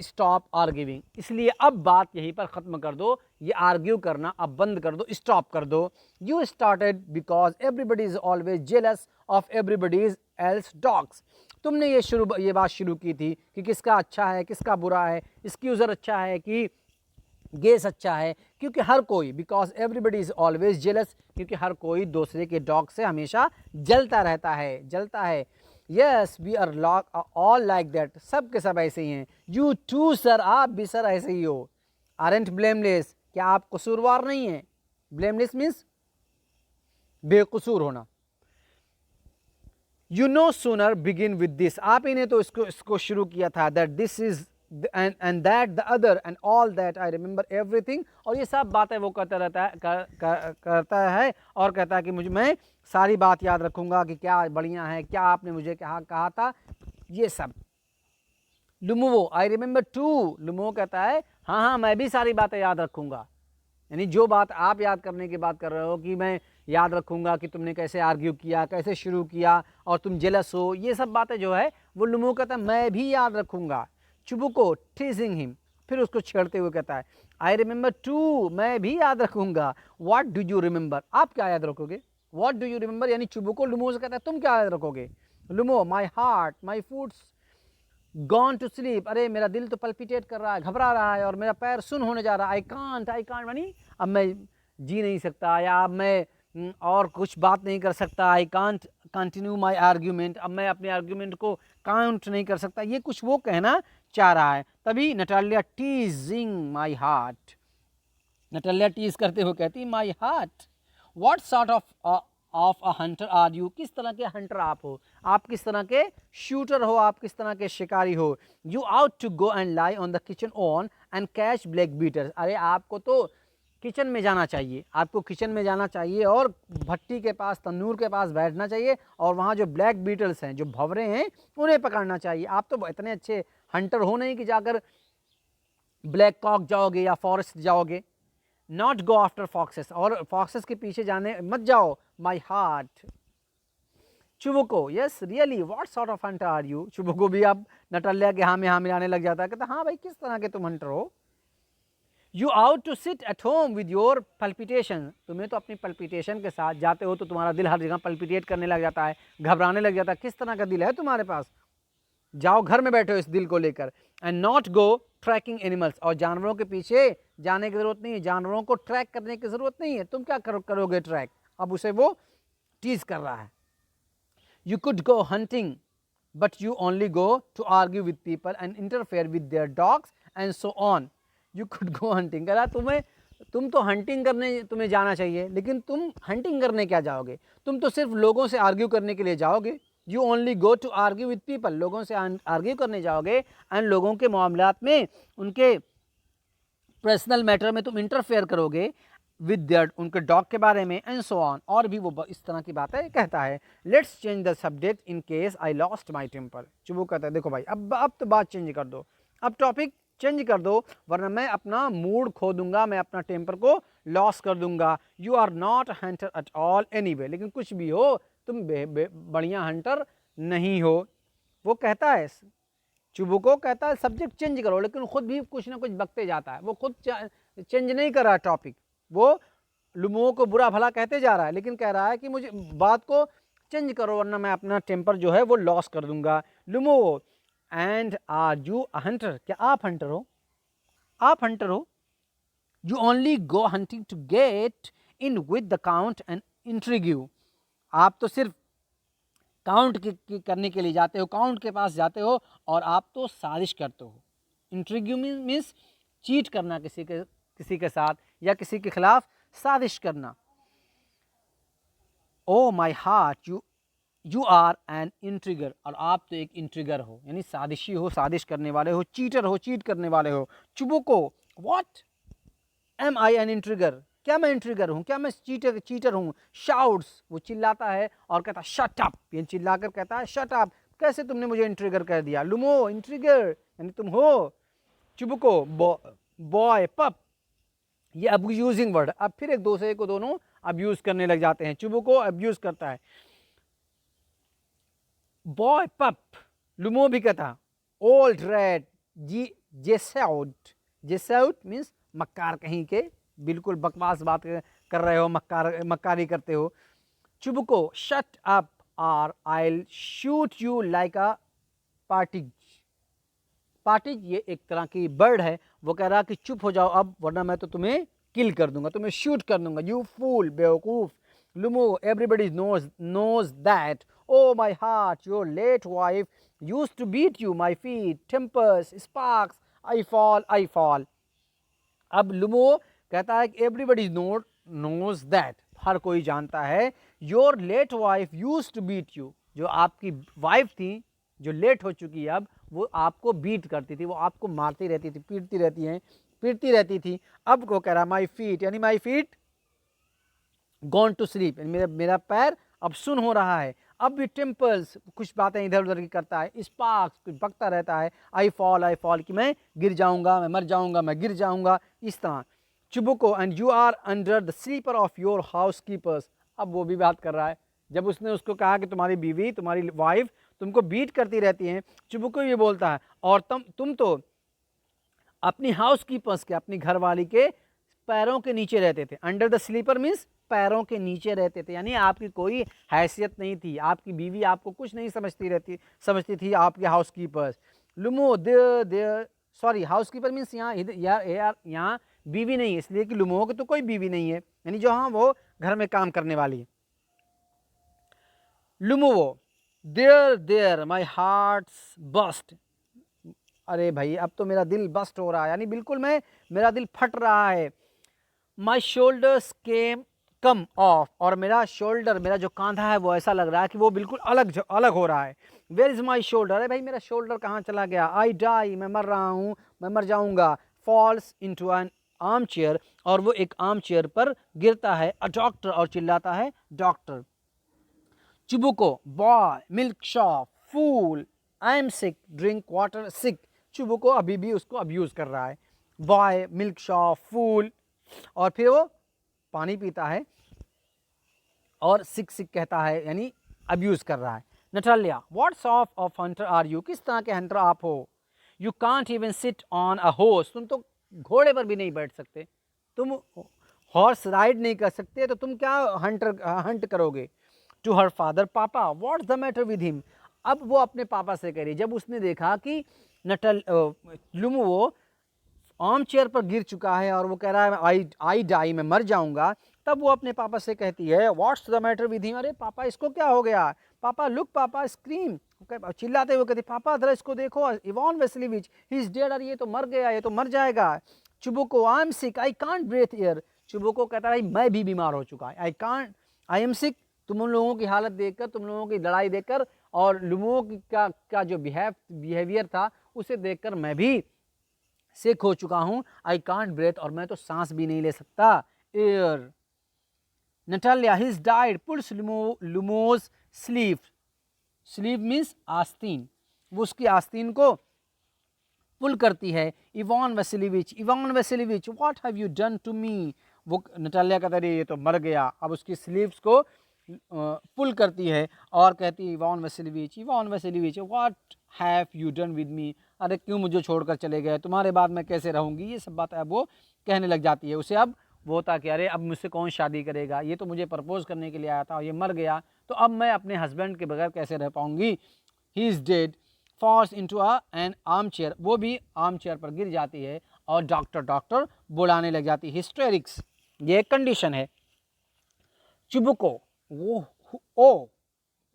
stop arguing, इसलिए अब बात यहीं पर ख़त्म कर दो, ये आर्ग्यू करना अब बंद कर दो, स्टॉप कर दो। You started because everybody is always jealous of everybody's else dogs, तुमने ये बात शुरू की थी कि किसका अच्छा है किसका बुरा है, एक्सक्यूज़र अच्छा है कि गेस अच्छा है, क्योंकि हर कोई, because everybody is always jealous, क्योंकि हर कोई दूसरे के डॉग से हमेशा जलता है। Yes we are all like that, सब के सब ऐसे ही हैं। यू टू सर, आप भी सर ऐसे ही हो। आरंट ब्लेमलेस, क्या आप कसूरवार नहीं हैं? ब्लेमलेस मीन्स बेकसूर होना। You know sooner begin with this, आप ही ने तो इसको शुरू किया था, that this is and that the other and all that I remember everything, और ये सब बातें वो करता है और कहता है कि मैं सारी बात याद रखूंगा कि क्या बढ़िया है, क्या आपने मुझे कहा था, ये सब। लुमुओ, आई रिमेंबर टू, लुमुओ कहता है हाँ मैं भी सारी बातें याद रखूंगा, यानी जो बात आप याद करने की बात कर रहे हो कि मैं याद रखूंगा कि तुमने कैसे आर्ग्यू किया, कैसे शुरू किया और तुम जेलस हो, ये सब बातें जो है वो लुमुओ कहता है मैं भी याद रखूंगा। चुबुको टीजिंग हिम, फिर उसको छेड़ते हुए कहता है आई रिमेंबर टू, मैं भी याद रखूंगा। व्हाट डू यू रिमेंबर, आप क्या याद रखोगे? व्हाट डू यू रिमेंबर, यानी चुबुको लुमो से कहता है तुम क्या याद रखोगे? Lomov, my heart my foot's gone to sleep, अरे मेरा दिल तो पल्पिटेट कर रहा है, घबरा रहा है, और मेरा पैर सुन होने जा रहा है। आई कांट यानी अब मैं जी नहीं सकता, या अब मैं और कुछ बात नहीं कर सकता। I can't continue my argument, अब मैं अपने आर्ग्यूमेंट को काउंट नहीं कर सकता, ये कुछ वो कहना चाह रहा है। तभी Natalia teasing my heart, Natalia tease करते हुए कहती my heart, what sort of a hunter are you, किस तरह के हंटर आप हो, आप किस तरह के शूटर हो, आप किस तरह के शिकारी हो। You ought to go and lie on the kitchen oven and catch black beetles, अरे आपको तो किचन में जाना चाहिए, आपको किचन में जाना चाहिए और भट्टी के पास, तंदूर के पास बैठना चाहिए, और वहाँ जो ब्लैक बीटल्स हैं, जो भंवरे हैं, उन्हें पकड़ना चाहिए। आप तो इतने अच्छे हंटर हो नहीं कि जाकर ब्लैक कॉक जाओगे या फॉरेस्ट जाओगे। नॉट गो आफ्टर फॉक्सेस, और फॉक्सेस के पीछे जाने मत जाओ। My heart. Chubukov, yes really what sort of hunter are you, Chubukov भी अब नटालिया के हाँ में हाँ मिलाने लग जाता है, कहता हाँ भाई किस तरह के तुम हंटर हो। You ought to sit at home with your palpitation, तुम्हें तो अपनी पल्पिटेशन के साथ जाते हो तो तुम्हारा दिल हर जगह पल्पिटेट करने लग जाता है, घबराने लग जाता है, किस तरह का दिल है तुम्हारे पास, जाओ घर में बैठो इस दिल को लेकर। And not go tracking animals, और जानवरों के पीछे जाने की जरूरत नहीं है, जानवरों को ट्रैक करने की जरूरत नहीं है, तुम क्या करोगे ट्रैक, अब उसे वो टीज कर रहा है। You could go hunting but you only go to argue with people and interfere with their dogs and so on. You could go hunting, कह रहा तुम तो हंटिंग करने तुम्हें जाना चाहिए, लेकिन तुम हंटिंग करने क्या जाओगे, तुम तो सिर्फ लोगों से आर्ग्यू करने के लिए जाओगे। You only go to argue with people, लोगों से आर्ग्यू करने जाओगे, एंड लोगों के मामलात में, उनके पर्सनल मैटर में तुम इंटरफेयर करोगे विद देयर, उनके डॉग के बारे में, एंड सो ऑन, और भी वो इस तरह की बातें कहता है। Let's change the subject in case I lost my temper. Chubukov कहता है देखो भाई अब तो बात चेंज कर दो, अब टॉपिक चेंज कर दो, वरना मैं अपना मूड खो दूंगा, मैं अपना टेम्पर को लॉस कर दूंगा। You are not hunter at all anyway, लेकिन कुछ भी हो तुम बढ़िया हंटर नहीं हो। वो कहता है, चुबुको कहता है सब्जेक्ट चेंज करो, लेकिन खुद भी कुछ ना कुछ बकते जाता है। वो खुद चेंज नहीं कर रहा टॉपिक, वो लुमो को बुरा भला कहते जा रहा है, लेकिन कह रहा है कि मुझे बात को चेंज करो वरना मैं अपना टेम्पर जो है वो लॉस कर दूंगा। Lomov, and are you a hunter, क्या आप हंटर हो? आप हंटर हो? You only go hunting to get in with the count and intrigue, आप तो सिर्फ काउंट करने के लिए जाते हो, काउंट के पास जाते हो, और आप तो साजिश करते हो। इंट्रिग्यू मीन्स चीट करना किसी के साथ, या किसी के खिलाफ साजिश करना। Oh my heart, you are an intriguer, और आप तो एक इंट्रिगर हो, यानी साजिशी हो, साजिश करने वाले हो, चीटर हो, चीट करने वाले हो। Chubukov, what am I an intriguer, क्या मैं इंट्रिगर हूँ, क्या मैं चीटर हूँ? शाउट्स, वो चिल्लाता है और कहता है शट अप, ये चिल्लाकर कहता है शट अप, कैसे तुमने मुझे इंट्रिगर कर दिया? लुमो, इंट्रिगर यानी तुम हो। चुबुको, बॉय, पप, ये अब्यूजिंग वर्ड, अब फिर एक दूसरे को दोनों अब्यूज करने लग जाते हैं। चुबुको अब्यूज करता है, बॉय, पप। लुमो भी कहता ओल्ड रेड, जेसाउट, जेसाउट मीन्स मक्कार कहीं के, बिल्कुल बकवास बात कर रहे हो, मक्कारी करते हो। चुबुको, शट अप और I shoot you like a parties. Parties ये एक तरह की बर्ड है, वो कह रहा कि चुप हो जाओ अब, वरना मैं तो तुम्हें किल कर दूंगा, तुम्हें शूट कर दूंगा। यू फूल, बेवकूफ। लुमो, everybody knows that, oh my heart, your late wife used to beat you, my feet, tempers, sparks, I fall। अब लुमो कहता है कि एवरीबडी knows that, हर कोई जानता है, your late wife used to beat you, जो आपकी वाइफ थी, जो लेट हो चुकी है अब, वो आपको बीट करती थी, वो आपको मारती रहती थी, पीटती रहती थी। अब को कह रहा माई फीट, यानी my feet gone to sleep, मेरा पैर अब सुन हो रहा है। अब भी टेम्पल्स, कुछ बातें इधर उधर की करता है, स्पार्क्स, कुछ बकता रहता है, आई फॉल कि मैं गिर जाऊंगा, मैं मर जाऊंगा, मैं गिर जाऊंगा, इस तरह। Chubukov, and you are under the slipper of your housekeepers, अब वो भी बात कर रहा है। जब उसने उसको कहा कि तुम्हारी बीवी, तुम्हारी वाइफ तुमको बीट करती रहती है, चुबुको ये बोलता है, और तुम तो अपनी हाउस कीपर्स के, अपनी घरवाली के पैरों के नीचे रहते थे। अंडर द स्लीपर मीन्स पैरों के नीचे रहते थे, यानी आपकी कोई हैसियत नहीं थी, आपकी बीवी आपको कुछ नहीं समझती थी, आपके housekeepers. Lomov, there, sorry, housekeeper means यहाँ बीवी नहीं है, इसलिए कि लुमो की तो कोई बीवी नहीं है, यानी जो हाँ वो घर में काम करने वाली है। लुमो, देयर माई हार्ट्स बस्ट, अरे भाई अब तो मेरा दिल बस्ट हो रहा है, यानी बिल्कुल मेरा दिल फट रहा है। माई शोल्डर्स कम ऑफ, और मेरा शोल्डर, मेरा जो कांधा है वो ऐसा लग रहा है कि वो बिल्कुल अलग हो रहा है। वेयर इज माई शोल्डर, अरे भाई मेरा शोल्डर कहाँ चला गया? आई डाई, मैं मर रहा हूँ, मैं मर जाऊंगा। Falls into an arm chair, और वो एक आर्म चेयर पर गिरता है। अ डॉक्टर, और चिल्लाता है doctor. Chubukov, boy, milk shop, fool, I am sick, drink water, sick. Chubukov अभी भी उसको अब्यूज कर रहा है, बॉय, मिल्क शॉप, फूल, और फिर वो पानी पीता है, और सिक कहता है, यानी अब्यूज कर रहा है। Natalia, what sort of hunter are you, किस तरह के हंटर आप हो? You can't even sit on a horse, तुम तो घोड़े पर भी नहीं बैठ सकते, तुम हॉर्स राइड नहीं कर सकते, तो तुम क्या हंट करोगे? टू हर फादर, पापा, what's the matter with him, अब वो अपने पापा से कह रही, जब उसने देखा कि लुमो वो आर्म चेयर पर गिर चुका है और वो कह रहा है आई डाई, मैं मर जाऊंगा, तब वो अपने पापा से कहती है what's the matter with him, अरे पापा इसको क्या हो गया? पापा लुक, पापा स्क्रीम, चिल्लाते हुए कहती पापा जरा इसको देखो, Ivan Vassilyevich, he is dead, अरे ये तो मर गया, ये तो मर जाएगा। Chubukov, I am sick, I can't breathe air, Chubukov कहता है मैं भी बीमार हो चुका है, आई एम सिक, तुम लोगों की हालत देखकर, तुम लोगों की लड़ाई देखकर और लुमो का जो बिहेवियर था उसे देखकर मैं भी सिक हो चुका हूँ। आई कांट ब्रेथ, और मैं तो सांस भी नहीं ले सकता। Air. Natalia, his dad pulls Lomov's sleeve. Sleeve means आस्तीन, वो उसकी आस्तीन को पुल करती है। Ivan Vassilevitch what have you done to me. वो नटालिया कहता है ये तो मर गया। अब उसकी स्लीव्स को पुल करती है और कहती है Ivan Vassilevitch what have you done with me. अरे क्यों मुझे छोड़कर चले गए, तुम्हारे बाद मैं कैसे रहूँगी। ये सब बातें अब वो कहने लग जाती है। उसे अब वो होता कि अरे अब मुझसे कौन शादी करेगा, ये तो मुझे प्रपोज करने के लिए आया था और ये मर गया, तो अब मैं अपने हस्बैंड के बगैर कैसे रह पाऊँगी। He is dead. Falls into an arm chair, वो भी आर्म चेयर पर गिर जाती है और डॉक्टर बुलाने लग जाती है। हिस्टेरिक्स, ये एक कंडीशन है। चुबुको, वो ओ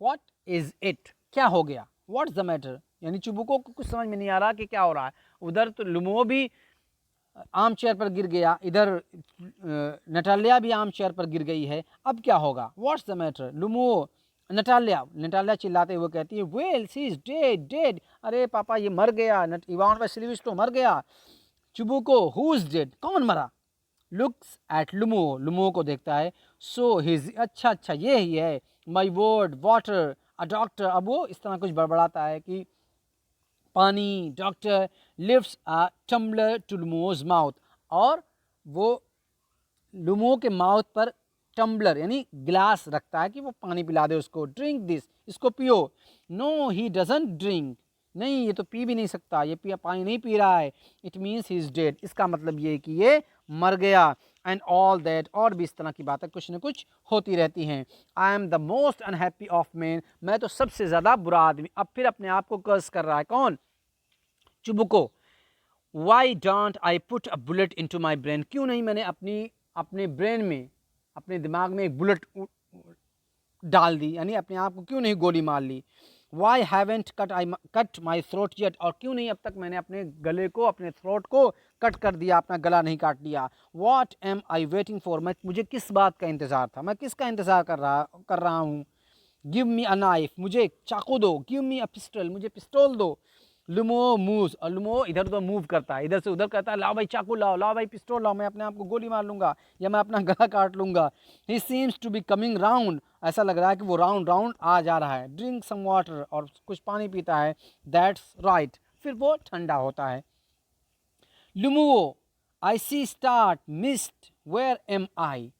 व्हाट इज इट, क्या हो गया, व्हाट्स द मैटर, यानी चुबुको को कुछ समझ में नहीं आ रहा कि क्या हो रहा है। उधर तो लुमो भी आर्म चेयर पर गिर गया, इधर नटालिया भी आर्म चेयर पर गिर गई है, अब क्या होगा। What's the matter. Lomov, Natalia चिल्लाते हुए कहती है वेल सी इज डेड, अरे पापा ये मर गया, इवान वैसिलिविच तो मर गया। चुबुको, हु इज डेड, कौन मरा। लुक्स एट लुमो को देखता है। सो हिज, अच्छा ये ही है। My word water a doctor, अब वो इस तरह कुछ बड़बड़ाता है कि पानी, doctor lifts a tumbler to Lomov's mouth, और वो लुमो के माउथ पर टम्बलर यानी ग्लास रखता है कि वो पानी पिला दे उसको। ड्रिंक दिस, इसको पियो। नो ही डजंट ड्रिंक, नहीं ये तो पी भी नहीं सकता, ये पानी नहीं पी रहा है। It means he is dead, इसका मतलब ये कि ये मर गया। एंड ऑल दैट, और भी इस तरह की बातें कुछ न कुछ होती रहती हैं। I am the most unhappy of man, मैं तो सबसे ज़्यादा बुरा आदमी। अब फिर अपने आप को कर्स कर रहा है कौन, Chubukov. Why don't I put a bullet into my brain, क्यों नहीं मैंने अपने ब्रेन में, अपने दिमाग में एक बुलेट डाल दी, यानी अपने आप को क्यों नहीं गोली मार ली। Why haven't cut my throat yet, और क्यों नहीं अब तक मैंने अपने गले को, अपने थ्रोट को कट कर दिया, अपना गला नहीं काट लिया। What am I waiting for, मुझे किस बात का इंतज़ार था, मैं किसका इंतज़ार कर रहा हूँ। गिव मी अ नाइफ, मुझे चाकू दो। गिव मी अ पिस्टल, मुझे पिस्तौल दो। लुमो मूव्स, और लुमो इधर उधर मूव करता है, इधर से उधर कहता है लाओ भाई चाकू लाओ, लाओ भाई पिस्तौल लाओ, मैं अपने आप को गोली मार लूंगा या मैं अपना गला काट लूंगा। He seems to be coming round, ऐसा लग रहा है कि वो राउंड राउंड आ जा रहा है। ड्रिंक सम वाटर, और कुछ पानी पीता है। दैट्स राइट, फिर वो ठंडा होता है। Lomov, I C start mist where M आई,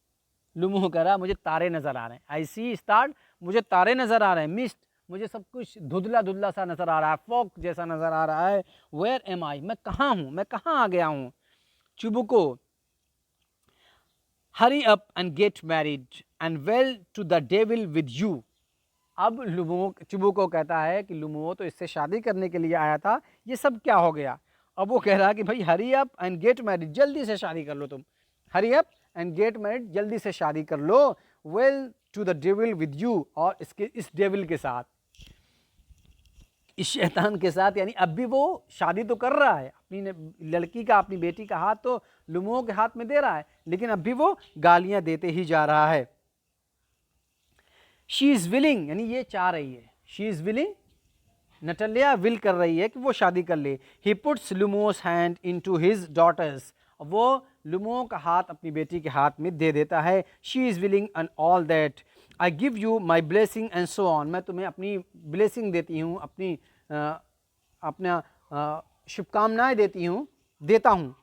लुमो कह रहा मुझे तारे नजर आ रहे हैं। आई सी स्टार्ट, मुझे तारे नजर आ रहे हैं। मिस्ट, मुझे सब कुछ धुंधला धुंधला सा नजर आ रहा है, फॉग जैसा नजर आ रहा है। वेयर एम आई, मैं कहाँ हूँ, मैं कहाँ आ गया हूँ। Chubukov, hurry up and get married and well to the devil with you. अब चुबुको कहता है कि लुमो तो इससे शादी करने के लिए आया था, ये सब क्या हो गया। अब वो कह रहा है कि भाई hurry up and get married, जल्दी से शादी कर लो तुम। Hurry up and get married, जल्दी से शादी कर लो। Well to the devil with you, और इस डेविल के साथ, इस शैतान के साथ, यानी अब भी वो शादी तो कर रहा है, अपनी लड़की का, अपनी बेटी का हाथ तो लुमो के हाथ में दे रहा है, लेकिन अब भी वो गालियां देते ही जा रहा है। शी इज विलिंग, यानी ये चाह रही है, she is willing, Natalia will कर रही है कि वो शादी कर ले। He puts Lomov's hand into his daughter's, वो लुमो का हाथ अपनी बेटी के हाथ में दे देता है। She is willing and all that, I give you my blessing and so on, मैं तुम्हें अपनी ब्लेसिंग देती हूँ, अपना शुभकामनाएं देता हूँ,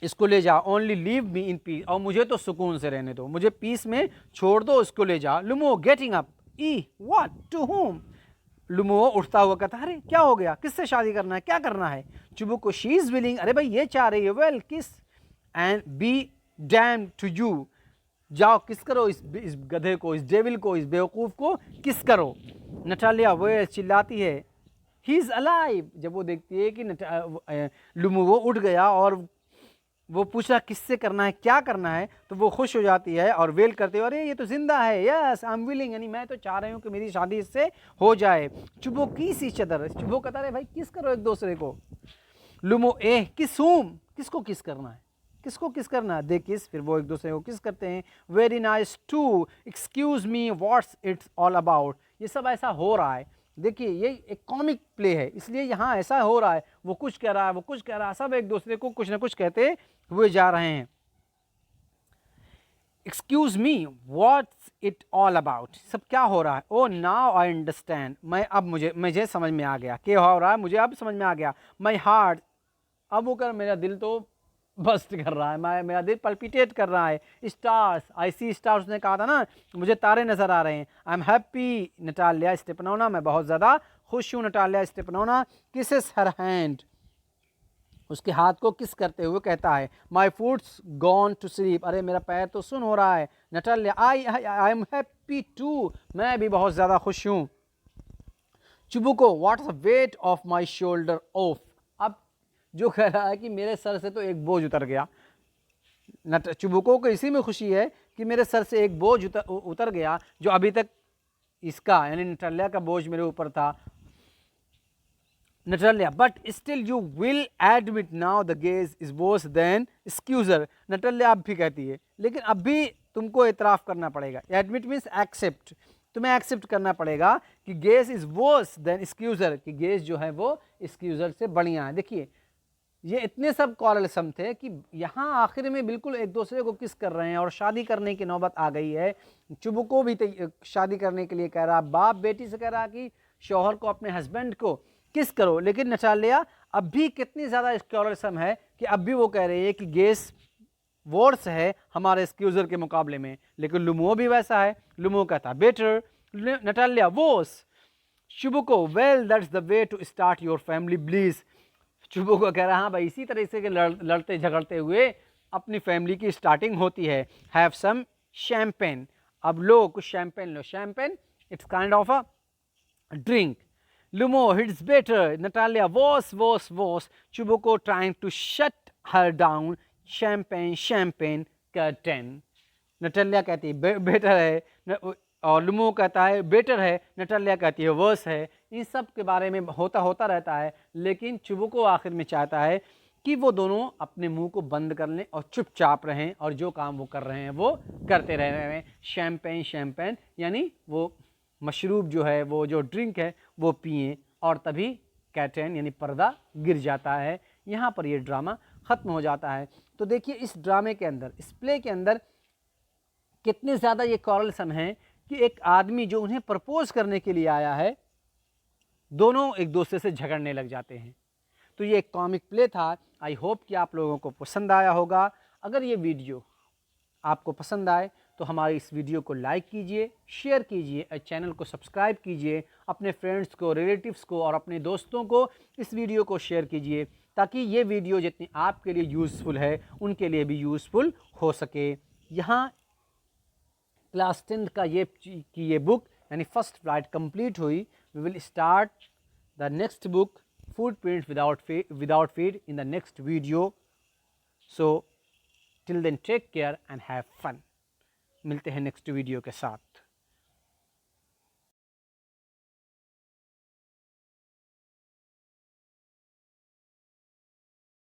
इसको ले जा। Only leave me in peace, और मुझे तो सुकून से रहने दो, मुझे पीस में छोड़ दो, इसको ले जा। Lomov getting up, eh what to whom, Lomov उठता हुआ कहता अरे क्या हो गया, किससे शादी करना है, क्या करना है। चुबुको, शी इज विलिंग, अरे भाई ये चाह रही है। Well kiss and be damn to you, जाओ किस करो इस गधे को, इस डेविल को, इस बेवकूफ़ को किस करो। नटालिया वो चिल्लाती है ही इज़ अलाइव, जब वो देखती है कि लुमो वो उठ गया और वो पूछा किससे करना है, क्या करना है, तो वो खुश हो जाती है और वेल करते हुए अरे ये तो जिंदा है, यस आई एम विलिंग, यानी मैं तो चाह रही हूँ कि मेरी शादी इससे हो जाए। चुबो किस ईच अदर, चुबो कहता है भाई किस करो एक दूसरे को। लुमो ए किस होम, किसको किस करना है, किसको किस करना है। दे किस, फिर वो एक दूसरे को किस करते हैं। Very nice too, excuse me what's it's all about, ये सब ऐसा हो रहा है। देखिए ये एक कॉमिक प्ले है, इसलिए यहाँ ऐसा हो रहा है, वो कुछ कह रहा है, वो कुछ कह रहा है, सब एक दूसरे को कुछ ना कुछ कहते हुए जा रहे हैं। Excuse me, what's it all about, सब क्या हो रहा है? ओ नाउ आई अंडरस्टैंड, मैं अब मुझे समझ में आ गया, क्या हो रहा है, मुझे अब समझ में आ गया। माई हार्ट, अब वो कर, मेरा दिल तो बस्ट कर रहा है, मेरा दिल पल्पिटेट कर रहा है। स्टार्स, आई सी स्टार्स, ने कहा था ना, मुझे तारे नजर आ रहे हैं। I am happy Natalia Stepanovna, मैं बहुत ज़्यादा खुश हूँ Natalia Stepanovna. Kisses her hand, उसके हाथ को किस करते हुए कहता है। My foot's gone to sleep, अरे मेरा पैर तो सुन हो रहा है। Natalia, I am happy too, मैं भी बहुत ज़्यादा खुश हूँ। Chubukov, what's the weight of my shoulder off, अब जो कह रहा है कि मेरे सर से तो एक बोझ उतर गया। चुबुको को इसी में खुशी है कि मेरे सर से एक बोझ उतर गया, जो अभी तक इसका यानी नटालिया का बोझ मेरे ऊपर था। Natalia, but still you will admit now the Guess is worse than Squeezer, Natalia अब भी कहती है, लेकिन अब भी तुमको एतराफ़ करना पड़ेगा। एडमिट मीन्स एक्सेप्ट, तुम्हें एक्सेप्ट करना पड़ेगा कि गेज इज वर्स देन एक्सक्यूजर, कि गेज जो है वो एक्सक्यूजर से बढ़िया है। देखिए ये इतने सब कॉरलसम थे कि यहाँ आखिर में बिल्कुल एक दूसरे को किस कर रहे हैं और शादी करने की नौबत आ गई है। चुबुको भी शादी करने के लिए कह रहा, बाप बेटी से कह रहा कि शौहर को, अपने हस्बैंड को किस करो, लेकिन नटालिया अब भी कितनी ज़्यादा कॉरलसम है कि अब भी वो कह रही है कि गेस वर्स है हमारे एक्सक्यूजर के मुकाबले में। लेकिन लुमो भी वैसा है, लुमो कहता better, Natalia worse. Chubukov, well that's the way to start your family bliss, Chubukov कह रहा हाँ भाई, इसी तरह से लड़ते झगड़ते हुए अपनी फैमिली की स्टार्टिंग होती है। हैव सम शैम्पेन, अब लो कुछ शैम्पेन लो। Champagne it's kind of a drink. Lomov, it's better. Natalia, worse. Chubukov trying to shut her down, champagne champagne curtain. Natalia कहती है बेटर है, और लुमो कहता है बेटर है, नटालिया कहती है वर्स है। इन सब के बारे में होता रहता है, लेकिन चुबुको आखिर में चाहता है कि वो दोनों अपने मुंह को बंद कर लें और चुपचाप रहें, और जो काम वो कर रहे हैं वो करते रह रहे हैं। शैम्पेन यानी वो मशरूब जो है, वो जो ड्रिंक है वो पिएं, और तभी कैटन यानी पर्दा गिर जाता है। यहाँ पर ये ड्रामा ख़त्म हो जाता है। तो देखिए इस ड्रामे के अंदर, इस प्ले के अंदर कितने ज़्यादा ये कॉरलसम हैं कि एक आदमी जो उन्हें प्रपोज करने के लिए आया है, दोनों एक दूसरे से झगड़ने लग जाते हैं। तो ये एक कॉमिक प्ले था। आई होप कि आप लोगों को पसंद आया होगा। अगर ये वीडियो आपको पसंद आए तो हमारी इस वीडियो को लाइक कीजिए, शेयर कीजिए और चैनल को सब्सक्राइब कीजिए। अपने फ्रेंड्स को, रिलेटिव्स को और अपने दोस्तों को इस वीडियो को शेयर कीजिए, ताकि ये वीडियो जितनी आपके लिए यूज़फुल है उनके लिए भी यूज़फुल हो सके। यहाँ क्लास 10 का ये बुक यानी फर्स्ट फ्लाइट कंप्लीट हुई। We will start the next book, footprints without feet, in the next video. So till then take care and have fun. मिलते हैं नेक्स्ट वीडियो के साथ।